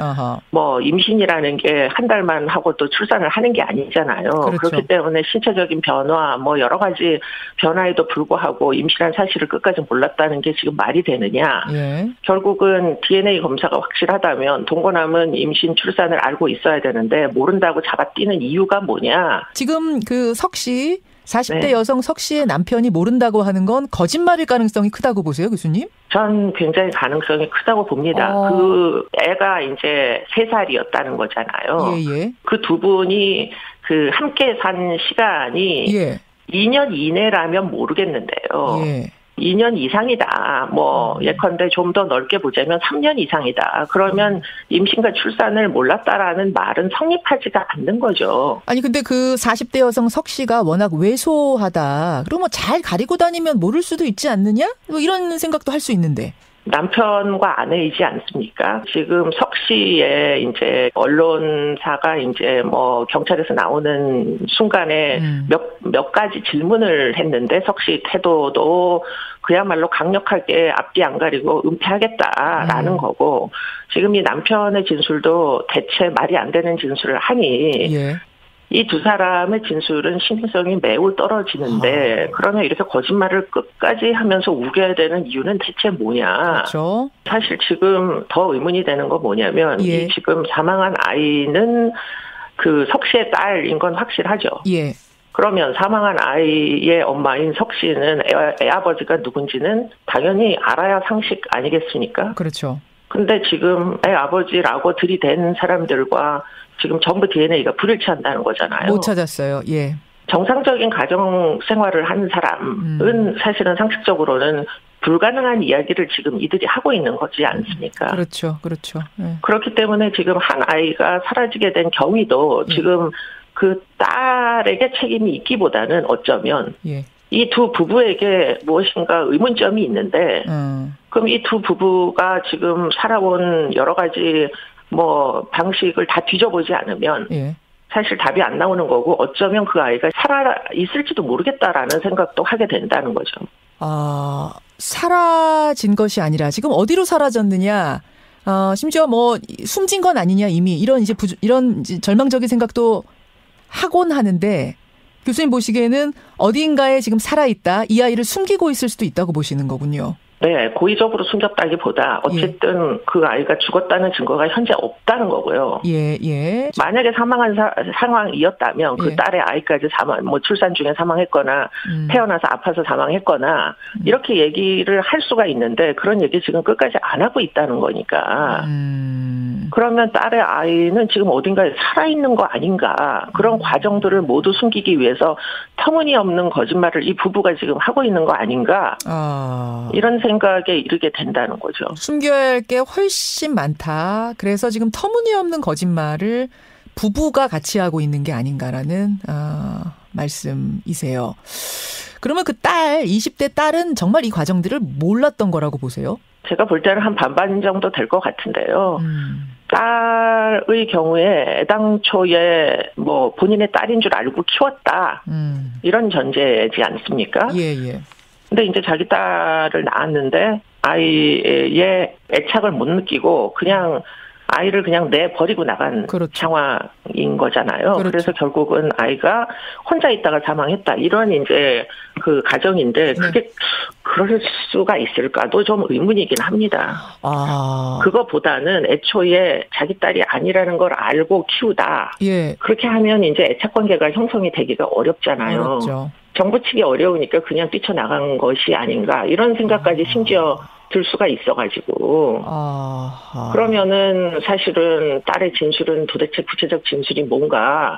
뭐 임신이라는 게 한 달만 하고 또 출산을 하는 게 아니잖아요. 그렇죠. 그렇기 때문에 신체적인 변화 뭐 여러 가지 변화에도 불구하고 임신한 사실을 끝까지 몰랐다는 게 지금 말이 되느냐. 결국은 DNA 검사가 확실하다면 동거남은 임신 출산을 알고 있어야 되는데 모른다고 잡아뛰는 이유가 뭐냐. 지금 그 석 씨 40대 여성 석 씨의 남편이 모른다고 하는 건 거짓말일 가능성이 크다고 보세요, 교수님? 전 굉장히 가능성이 크다고 봅니다. 그 애가 이제 3살이었다는 거잖아요. 그 두 분이 그 함께 산 시간이 2년 이내라면 모르겠는데요. 2년 이상이다. 뭐 예컨대 좀 더 넓게 보자면 3년 이상이다. 그러면 임신과 출산을 몰랐다라는 말은 성립하지가 않는 거죠. 아니 근데 그 40대 여성 석 씨가 워낙 왜소하다. 그럼 뭐 잘 가리고 다니면 모를 수도 있지 않느냐? 뭐 이런 생각도 할 수 있는데. 남편과 아내이지 않습니까? 지금 석 씨의 이제 언론사가 이제 뭐 경찰에서 나오는 순간에 몇 가지 질문을 했는데 석 씨 태도도 그야말로 강력하게 앞뒤 안 가리고 은폐하겠다라는 거고 지금 이 남편의 진술도 대체 말이 안 되는 진술을 하니 이 두 사람의 진술은 신빙성이 매우 떨어지는데 그러면 이렇게 거짓말을 끝까지 하면서 우겨야 되는 이유는 대체 뭐냐. 그렇죠. 사실 지금 더 의문이 되는 건 뭐냐면 이 지금 사망한 아이는 그 석 씨의 딸인 건 확실하죠. 그러면 사망한 아이의 엄마인 석 씨는 애 아버지가 누군지는 당연히 알아야 상식 아니겠습니까? 그렇죠. 근데 지금 애 아버지라고 들이댄 사람들과 지금 전부 DNA가 불일치한다는 거잖아요. 못 찾았어요. 정상적인 가정 생활을 하는 사람은 사실은 상식적으로는 불가능한 이야기를 지금 이들이 하고 있는 거지 않습니까? 그렇죠. 그렇기 때문에 지금 한 아이가 사라지게 된 경위도 지금 그 딸에게 책임이 있기보다는 어쩌면 이 두 부부에게 무엇인가 의문점이 있는데 그럼 이 두 부부가 지금 살아온 여러 가지 뭐 방식을 다 뒤져보지 않으면 사실 답이 안 나오는 거고 어쩌면 그 아이가 살아 있을지도 모르겠다라는 생각도 하게 된다는 거죠. 사라진 것이 아니라 지금 어디로 사라졌느냐? 심지어 뭐 숨진 건 아니냐 이미 이런 이런 절망적인 생각도 하곤 하는데 교수님 보시기에는 어딘가에 지금 살아있다. 이 아이를 숨기고 있을 수도 있다고 보시는 거군요. 네, 고의적으로 숨겼다기보다 어쨌든 그 아이가 죽었다는 증거가 현재 없다는 거고요. 만약에 사망한 상황이었다면 그 딸의 아이까지 뭐 출산 중에 사망했거나 태어나서 아파서 사망했거나 이렇게 얘기를 할 수가 있는데 그런 얘기 지금 끝까지 안 하고 있다는 거니까. 그러면 딸의 아이는 지금 어딘가에 살아있는 거 아닌가. 그런 과정들을 모두 숨기기 위해서 터무니없는 거짓말을 이 부부가 지금 하고 있는 거 아닌가. 이런 생각에 이르게 된다는 거죠. 숨겨야 할 게 훨씬 많다. 그래서 지금 터무니없는 거짓말을 부부가 같이 하고 있는 게 아닌가라는 말씀이세요. 그러면 그 딸, 20대 딸은 정말 이 과정들을 몰랐던 거라고 보세요? 제가 볼 때는 한 반반 정도 될 것 같은데요. 딸의 경우에 애당초에 뭐 본인의 딸인 줄 알고 키웠다. 이런 전제지 않습니까? 근데 이제 자기 딸을 낳았는데 아이의 애착을 못 느끼고 그냥 아이를 그냥 내버리고 나간 그렇죠. 상황인 거잖아요. 그렇죠. 그래서 결국은 아이가 혼자 있다가 사망했다. 이런 이제 그 가정인데 그게 그럴 수가 있을까도 좀 의문이긴 합니다. 그거보다는 애초에 자기 딸이 아니라는 걸 알고 키우다. 예. 그렇게 하면 이제 애착 관계가 형성이 되기가 어렵잖아요. 어렵죠. 정부 측이 어려우니까 그냥 뛰쳐나간 것이 아닌가 이런 생각까지 심지어 들 수가 있어가지고 그러면은 사실은 딸의 진술은 도대체 구체적 진술이 뭔가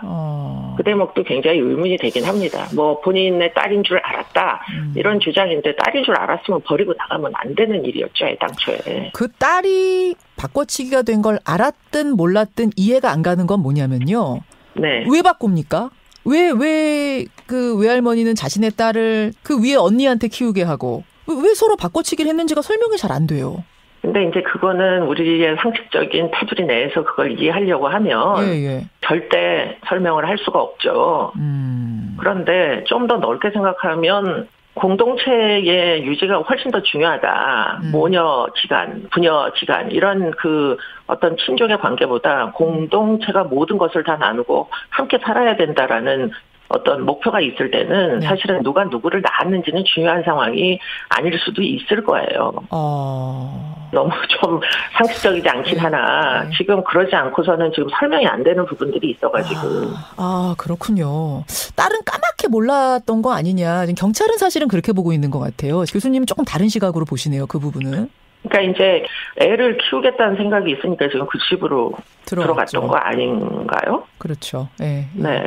그 대목도 굉장히 의문이 되긴 합니다. 뭐 본인의 딸인 줄 알았다 이런 주장인데 딸인 줄 알았으면 버리고 나가면 안 되는 일이었죠. 애당초에. 그 딸이 바꿔치기가 된 걸 알았든 몰랐든 이해가 안 가는 건 뭐냐면요. 네. 왜 바꿉니까? 왜 그 외할머니는 자신의 딸을 그 위에 언니한테 키우게 하고 왜 서로 바꿔치기를 했는지가 설명이 잘 안 돼요. 근데 이제 그거는 우리의 상식적인 테두리 내에서 그걸 이해하려고 하면 절대 설명을 할 수가 없죠. 그런데 좀 더 넓게 생각하면 공동체의 유지가 훨씬 더 중요하다. 모녀 지간, 부녀 지간 이런 그 어떤 친족의 관계보다 공동체가 모든 것을 다 나누고 함께 살아야 된다라는 어떤 목표가 있을 때는 사실은 누가 누구를 낳았는지는 중요한 상황이 아닐 수도 있을 거예요. 너무 좀 상식적이지 않긴 하나 지금 그러지 않고서는 지금 설명이 안 되는 부분들이 있어가지고. 그렇군요. 딸은 까맣게 몰랐던 거 아니냐. 경찰은 사실은 그렇게 보고 있는 것 같아요. 교수님은 조금 다른 시각으로 보시네요. 그 부분은. 그러니까 이제 애를 키우겠다는 생각이 있으니까 지금 그 집으로 들어갔던 거 아닌가요? 그렇죠. 네. 네.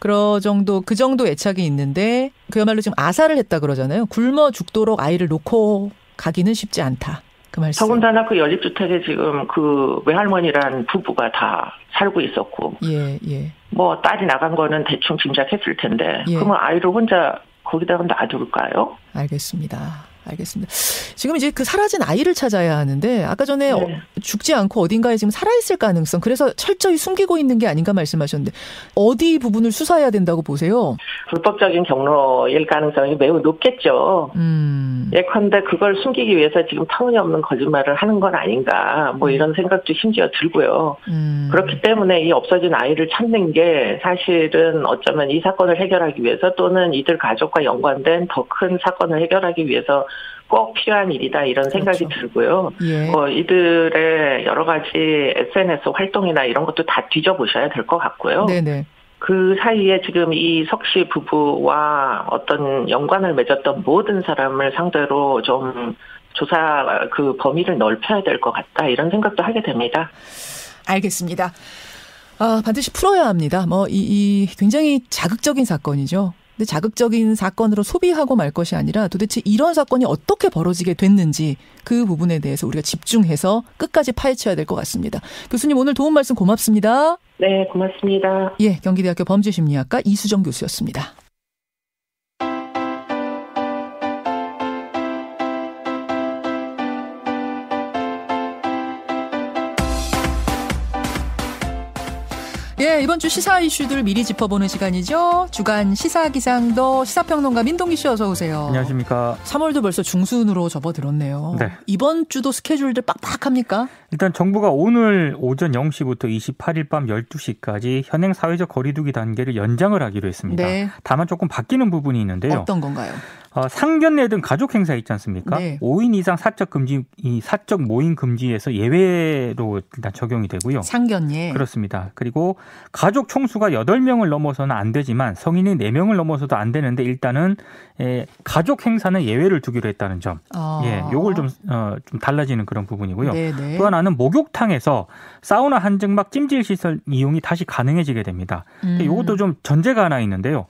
그 정도 애착이 있는데 그야말로 지금 아사를 했다 그러잖아요. 굶어 죽도록 아이를 놓고 가기는 쉽지 않다. 그 말씀. 더군다나 그 연립주택에 지금 그 외할머니란 부부가 다 살고 있었고. 뭐 딸이 나간 거는 대충 짐작했을 텐데. 그러면 아이를 혼자 거기다가 놔둘까요? 알겠습니다. 지금 이제 그 사라진 아이를 찾아야 하는데 아까 전에 죽지 않고 어딘가에 지금 살아있을 가능성 그래서 철저히 숨기고 있는 게 아닌가 말씀하셨는데 어디 부분을 수사해야 된다고 보세요? 불법적인 경로일 가능성이 매우 높겠죠. 예컨대 그걸 숨기기 위해서 지금 터무니없는 거짓말을 하는 건 아닌가 뭐 이런 생각도 심지어 들고요. 그렇기 때문에 이 없어진 아이를 찾는 게 사실은 어쩌면 이 사건을 해결하기 위해서 또는 이들 가족과 연관된 더 큰 사건을 해결하기 위해서 꼭 필요한 일이다 이런 생각이 들고요. 이들의 여러 가지 SNS 활동이나 이런 것도 다 뒤져보셔야 될 것 같고요. 그 사이에 지금 이 석씨 부부와 어떤 연관을 맺었던 모든 사람을 상대로 좀 조사 그 범위를 넓혀야 될 것 같다 이런 생각도 하게 됩니다. 알겠습니다. 반드시 풀어야 합니다. 이 굉장히 자극적인 사건이죠. 근데 자극적인 사건으로 소비하고 말 것이 아니라 도대체 이런 사건이 어떻게 벌어지게 됐는지 그 부분에 대해서 우리가 집중해서 끝까지 파헤쳐야 될 것 같습니다. 교수님 오늘 도움 말씀 고맙습니다. 네, 고맙습니다. 경기대학교 범죄심리학과 이수정 교수였습니다. 이번 주 시사 이슈들 미리 짚어보는 시간이죠. 주간 시사기상도 시사평론가 민동기 씨 어서 오세요. 안녕하십니까. 3월도 벌써 중순으로 접어들었네요. 이번 주도 스케줄들 빡빡합니까? 일단 정부가 오늘 오전 0시부터 28일 밤 12시까지 현행 사회적 거리두기 단계를 연장을 하기로 했습니다. 다만 조금 바뀌는 부분이 있는데요. 어떤 건가요? 상견례 등 가족 행사 있지 않습니까? 5인 이상 사적 모임 금지에서 예외로 일단 적용이 되고요. 상견례. 그렇습니다. 그리고 가족 총수가 8명을 넘어서는 안 되지만 성인이 4명을 넘어서도 안 되는데 일단은 가족 행사는 예외를 두기로 했다는 점. 요걸 좀 달라지는 그런 부분이고요. 또 하나는 목욕탕에서 사우나 한증막 찜질 시설 이용이 다시 가능해지게 됩니다. 이것도 좀 전제가 하나 있는데요.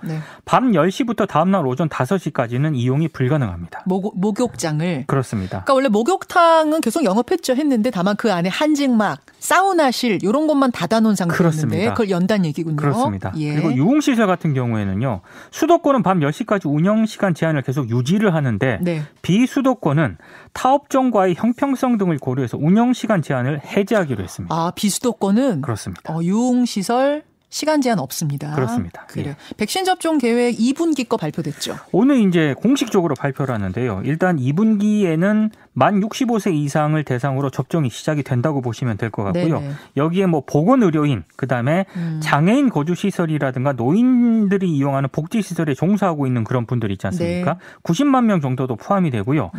밤 10시부터 다음날 오전 5시까지는 이용이 불가능합니다. 목욕장을? 그렇습니다. 그러니까 원래 목욕탕은 계속 했는데 다만 그 안에 한증막, 사우나실 이런 것만 닫아놓은 상태였는데 그걸 연단 얘기군요. 그렇습니다. 그리고 유흥시설 같은 경우에는요. 수도권은 밤 10시까지 운영시간 제한을 계속 유지를 하는데 비수도권은 타업종과의 형평성 등을 고려해서 운영시간 제한을 해제하기로 했습니다. 비수도권은? 그렇습니다. 유흥시설 시간 제한 없습니다. 그렇습니다. 그래요. 백신 접종 계획 2분기 거 발표됐죠. 오늘 이제 공식적으로 발표를 하는데요. 일단 2분기에는 만 65세 이상을 대상으로 접종이 시작이 된다고 보시면 될 것 같고요. 네네. 여기에 뭐 보건의료인, 그다음에 장애인 거주시설이라든가 노인들이 이용하는 복지시설에 종사하고 있는 그런 분들 있지 않습니까? 네. 90만 명 정도도 포함이 되고요.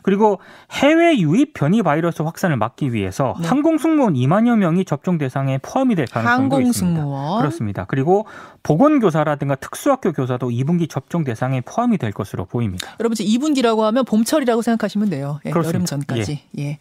그리고 해외 유입 변이 바이러스 확산을 막기 위해서 네. 항공승무원 2만여 명이 접종 대상에 포함이 될 가능성도 있습니다. 그렇습니다. 그리고 보건교사라든가 특수학교 교사도 2분기 접종 대상에 포함이 될 것으로 보입니다. 여러분 2분기라고 하면 봄철이라고 생각하시면 돼요. 예, 여름 전까지. 예.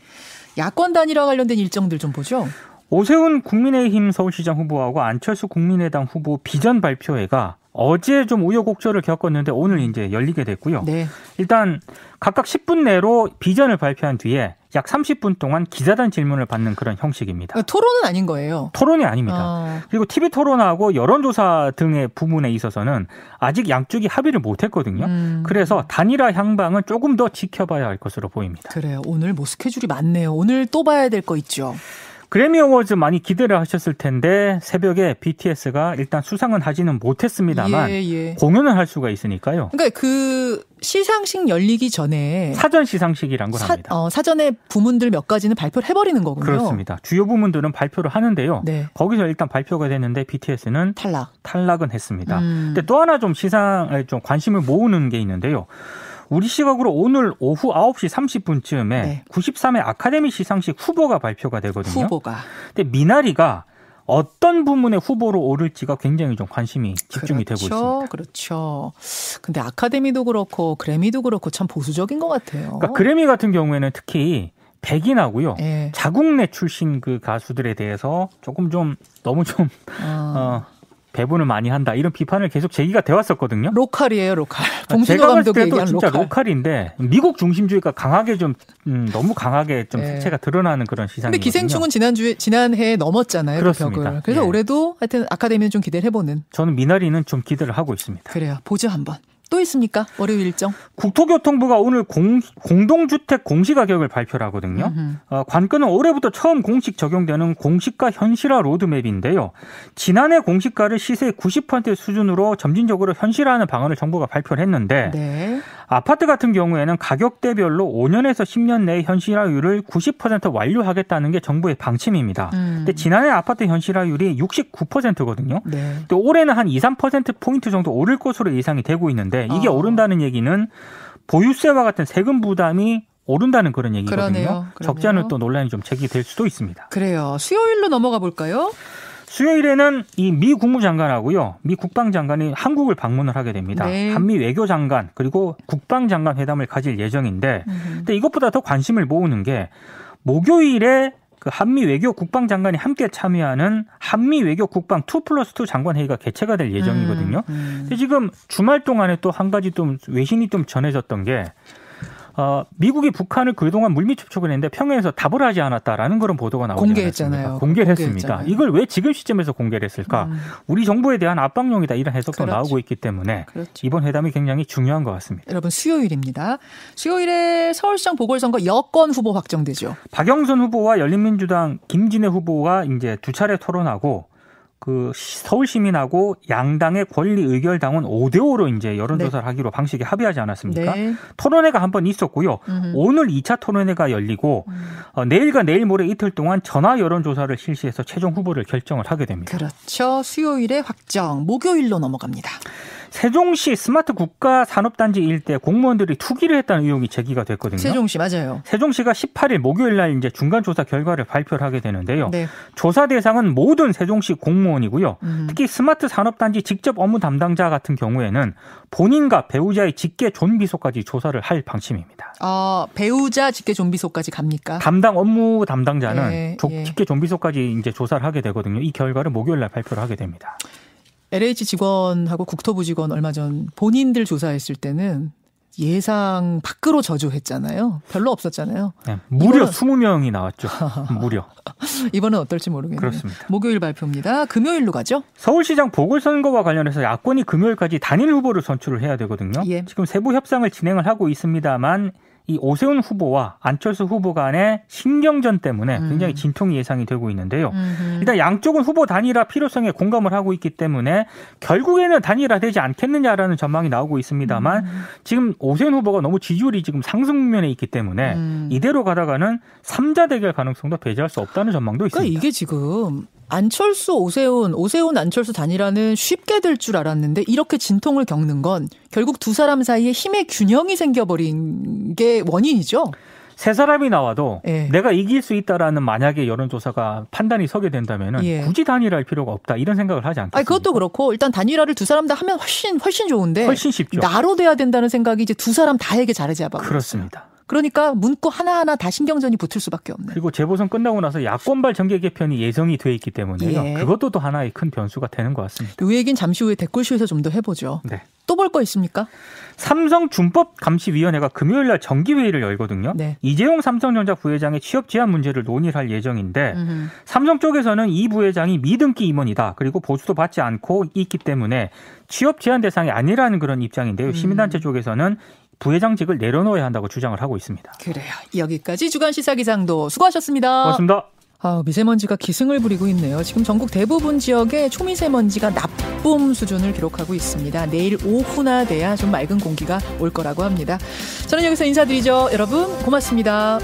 야권 단일화 관련된 일정들 좀 보죠. 오세훈 국민의힘 서울시장 후보하고 안철수 국민의당 후보 비전 발표회가 어제 좀 우여곡절을 겪었는데 오늘 이제 열리게 됐고요. 네. 일단 각각 10분 내로 비전을 발표한 뒤에 약 30분 동안 기자단 질문을 받는 그런 형식입니다. 토론은 아닌 거예요? 토론이 아닙니다. 그리고 TV 토론하고 여론조사 등의 부분에 있어서는 아직 양쪽이 합의를 못했거든요. 그래서 단일화 향방은 조금 더 지켜봐야 할 것으로 보입니다. 그래요. 오늘 뭐 스케줄이 많네요. 오늘 또 봐야 될 거 있죠. 그래미 어워즈 많이 기대를 하셨을 텐데 새벽에 BTS가 일단 수상은 하지는 못했습니다만 공연을 할 수가 있으니까요. 그러니까 그 시상식 열리기 전에 사전 시상식이란 걸 합니다. 사전에 부문들 몇 가지는 발표를 해버리는 거군요. 그렇습니다. 주요 부문들은 발표를 하는데요. 네. 거기서 일단 발표가 됐는데 BTS는 탈락은 했습니다. 근데 또 하나 좀 좀 관심을 모으는 게 있는데요. 우리 시각으로 오늘 오후 9시 30분쯤에 네. 93회 아카데미 시상식 후보가 발표가 되거든요. 근데 미나리가 어떤 부문의 후보로 오를지가 굉장히 좀 관심이 집중이 되고 있습니다. 그렇죠. 근데 아카데미도 그렇고 그래미도 그렇고 참 보수적인 것 같아요. 그러니까 그래미 같은 경우에는 특히 백인하고요. 자국 내 출신 그 가수들에 대해서 조금 좀 너무 좀 배분을 많이 한다. 이런 비판을 계속 제기가 돼 왔었거든요. 로컬이에요, 로컬. 제가 봤을 때도 진짜 로컬인데 미국 중심주의가 강하게 좀 너무 강하게 좀 색채가 드러나는 그런 시상이거든요. 근데 기생충은 지난해에 넘었잖아요. 그렇습니다. 그 벽을. 그래서 올해도 하여튼 아카데미는 좀 기대를 해보는. 저는 미나리는 좀 기대를 하고 있습니다. 그래요. 보죠 한번. 또 있습니까? 월요일 일정? 국토교통부가 오늘 공동주택 공시가격을 발표를 하거든요. 관건은 올해부터 처음 공식 적용되는 공시가 현실화 로드맵인데요. 지난해 공시가를 시세 90% 수준으로 점진적으로 현실화하는 방안을 정부가 발표를 했는데 네. 아파트 같은 경우에는 가격대별로 5년에서 10년 내에 현실화율을 90% 완료하겠다는 게 정부의 방침입니다. 근데 지난해 아파트 현실화율이 69%거든요. 네. 또 올해는 한 2, 3%포인트 정도 오를 것으로 예상이 되고 있는데 이게 오른다는 얘기는 보유세와 같은 세금 부담이 오른다는 그런 얘기거든요. 그러네요. 적지 않은 또 논란이 좀 제기될 수도 있습니다. 그래요. 수요일로 넘어가 볼까요? 수요일에는 이 미 국무장관하고요, 미 국방장관이 한국을 방문을 하게 됩니다. 네. 한미 외교장관 그리고 국방장관 회담을 가질 예정인데, 근데 이것보다 더 관심을 모으는 게 목요일에 그 한미 외교 국방장관이 함께 참여하는 한미 외교 국방 2+2 장관회의가 개최가 될 예정이거든요. 근데 지금 주말 동안에 또 한 가지 좀 외신이 좀 전해졌던 게 미국이 북한을 그동안 물밑 접촉을 했는데 평양에서 답을 하지 않았다라는 그런 보도가 나오지 않았습니까? 공개를 했습니다. 이걸 왜 지금 시점에서 공개를 했을까? 우리 정부에 대한 압박용이다 이런 해석도 나오고 있기 때문에 이번 회담이 굉장히 중요한 것 같습니다. 여러분 수요일입니다. 수요일에 서울시장 보궐선거 여권 후보 확정되죠. 박영선 후보와 열린민주당 김진애 후보가 이제 두 차례 토론하고 그 서울시민하고 양당의 권리의결당원 5대5로 이제 여론조사를 하기로 방식에 합의하지 않았습니까? 네. 토론회가 한 번 있었고요. 오늘 2차 토론회가 열리고 내일과 내일 모레 이틀 동안 전화 여론조사를 실시해서 최종 후보를 결정을 하게 됩니다. 그렇죠. 수요일에 확정, 목요일로 넘어갑니다. 세종시 스마트 국가산업단지 일대 공무원들이 투기를 했다는 의혹이 제기가 됐거든요. 세종시 맞아요. 세종시가 18일 목요일 날 이제 중간 조사 결과를 발표를 하게 되는데요. 네. 조사 대상은 모든 세종시 공무원이고요. 특히 스마트 산업단지 직접 업무 담당자 같은 경우에는 본인과 배우자의 직계 존비속까지 조사를 할 방침입니다. 배우자 직계 존비속까지 갑니까? 담당 업무 담당자는 직계 존비속까지 이제 조사를 하게 되거든요. 이 결과를 목요일 날 발표를 하게 됩니다. LH 직원하고 국토부 직원 얼마 전 본인들 조사했을 때는 예상 밖으로 저조했잖아요. 별로 없었잖아요. 네, 무려 20명이 나왔죠. 무려. 이번은 어떨지 모르겠네요. 그렇습니다. 목요일 발표입니다. 금요일로 가죠. 서울시장 보궐선거와 관련해서 야권이 금요일까지 단일 후보를 선출을 해야 되거든요. 지금 세부 협상을 진행을 하고 있습니다만 이 오세훈 후보와 안철수 후보 간의 신경전 때문에 굉장히 진통이 예상이 되고 있는데요. 일단 양쪽은 후보 단일화 필요성에 공감을 하고 있기 때문에 결국에는 단일화되지 않겠느냐라는 전망이 나오고 있습니다만 지금 오세훈 후보가 너무 지지율이 지금 상승 국면에 있기 때문에 이대로 가다가는 3자 대결 가능성도 배제할 수 없다는 전망도 있습니다. 그러니까 이게 지금 안철수, 오세훈, 안철수 단일화는 쉽게 될 줄 알았는데 이렇게 진통을 겪는 건 결국 두 사람 사이에 힘의 균형이 생겨버린 게 원인이죠. 세 사람이 나와도 내가 이길 수 있다라는 만약에 여론조사가 판단이 서게 된다면 굳이 단일화할 필요가 없다 이런 생각을 하지 않겠습니까? 그것도 그렇고 일단 단일화를 두 사람 다 하면 훨씬 좋은데 훨씬 쉽죠. 나로 돼야 된다는 생각이 이제 두 사람 다에게 자리 잡아. 그렇습니다. 그러니까 문구 하나하나 다 신경전이 붙을 수밖에 없네요. 그리고 재보선 끝나고 나서 야권발 정계 개편이 예정이 돼 있기 때문에요. 그것도 또 하나의 큰 변수가 되는 것 같습니다. 이 얘기는 잠시 후에 댓글쇼에서 좀 더 해보죠. 네. 또 볼 거 있습니까? 삼성준법감시위원회가 금요일 날 정기회의를 열거든요. 네. 이재용 삼성전자 부회장의 취업 제한 문제를 논의를 할 예정인데 삼성 쪽에서는 이 부회장이 미등기 임원이다. 그리고 보수도 받지 않고 있기 때문에 취업 제한 대상이 아니라는 그런 입장인데요. 시민단체 쪽에서는 부회장직을 내려놓아야 한다고 주장을 하고 있습니다. 그래요. 여기까지 주간 시사기상도 수고하셨습니다. 고맙습니다. 미세먼지가 기승을 부리고 있네요. 지금 전국 대부분 지역에 초미세먼지가 나쁨 수준을 기록하고 있습니다. 내일 오후나 돼야 좀 맑은 공기가 올 거라고 합니다. 저는 여기서 인사드리죠. 여러분 고맙습니다.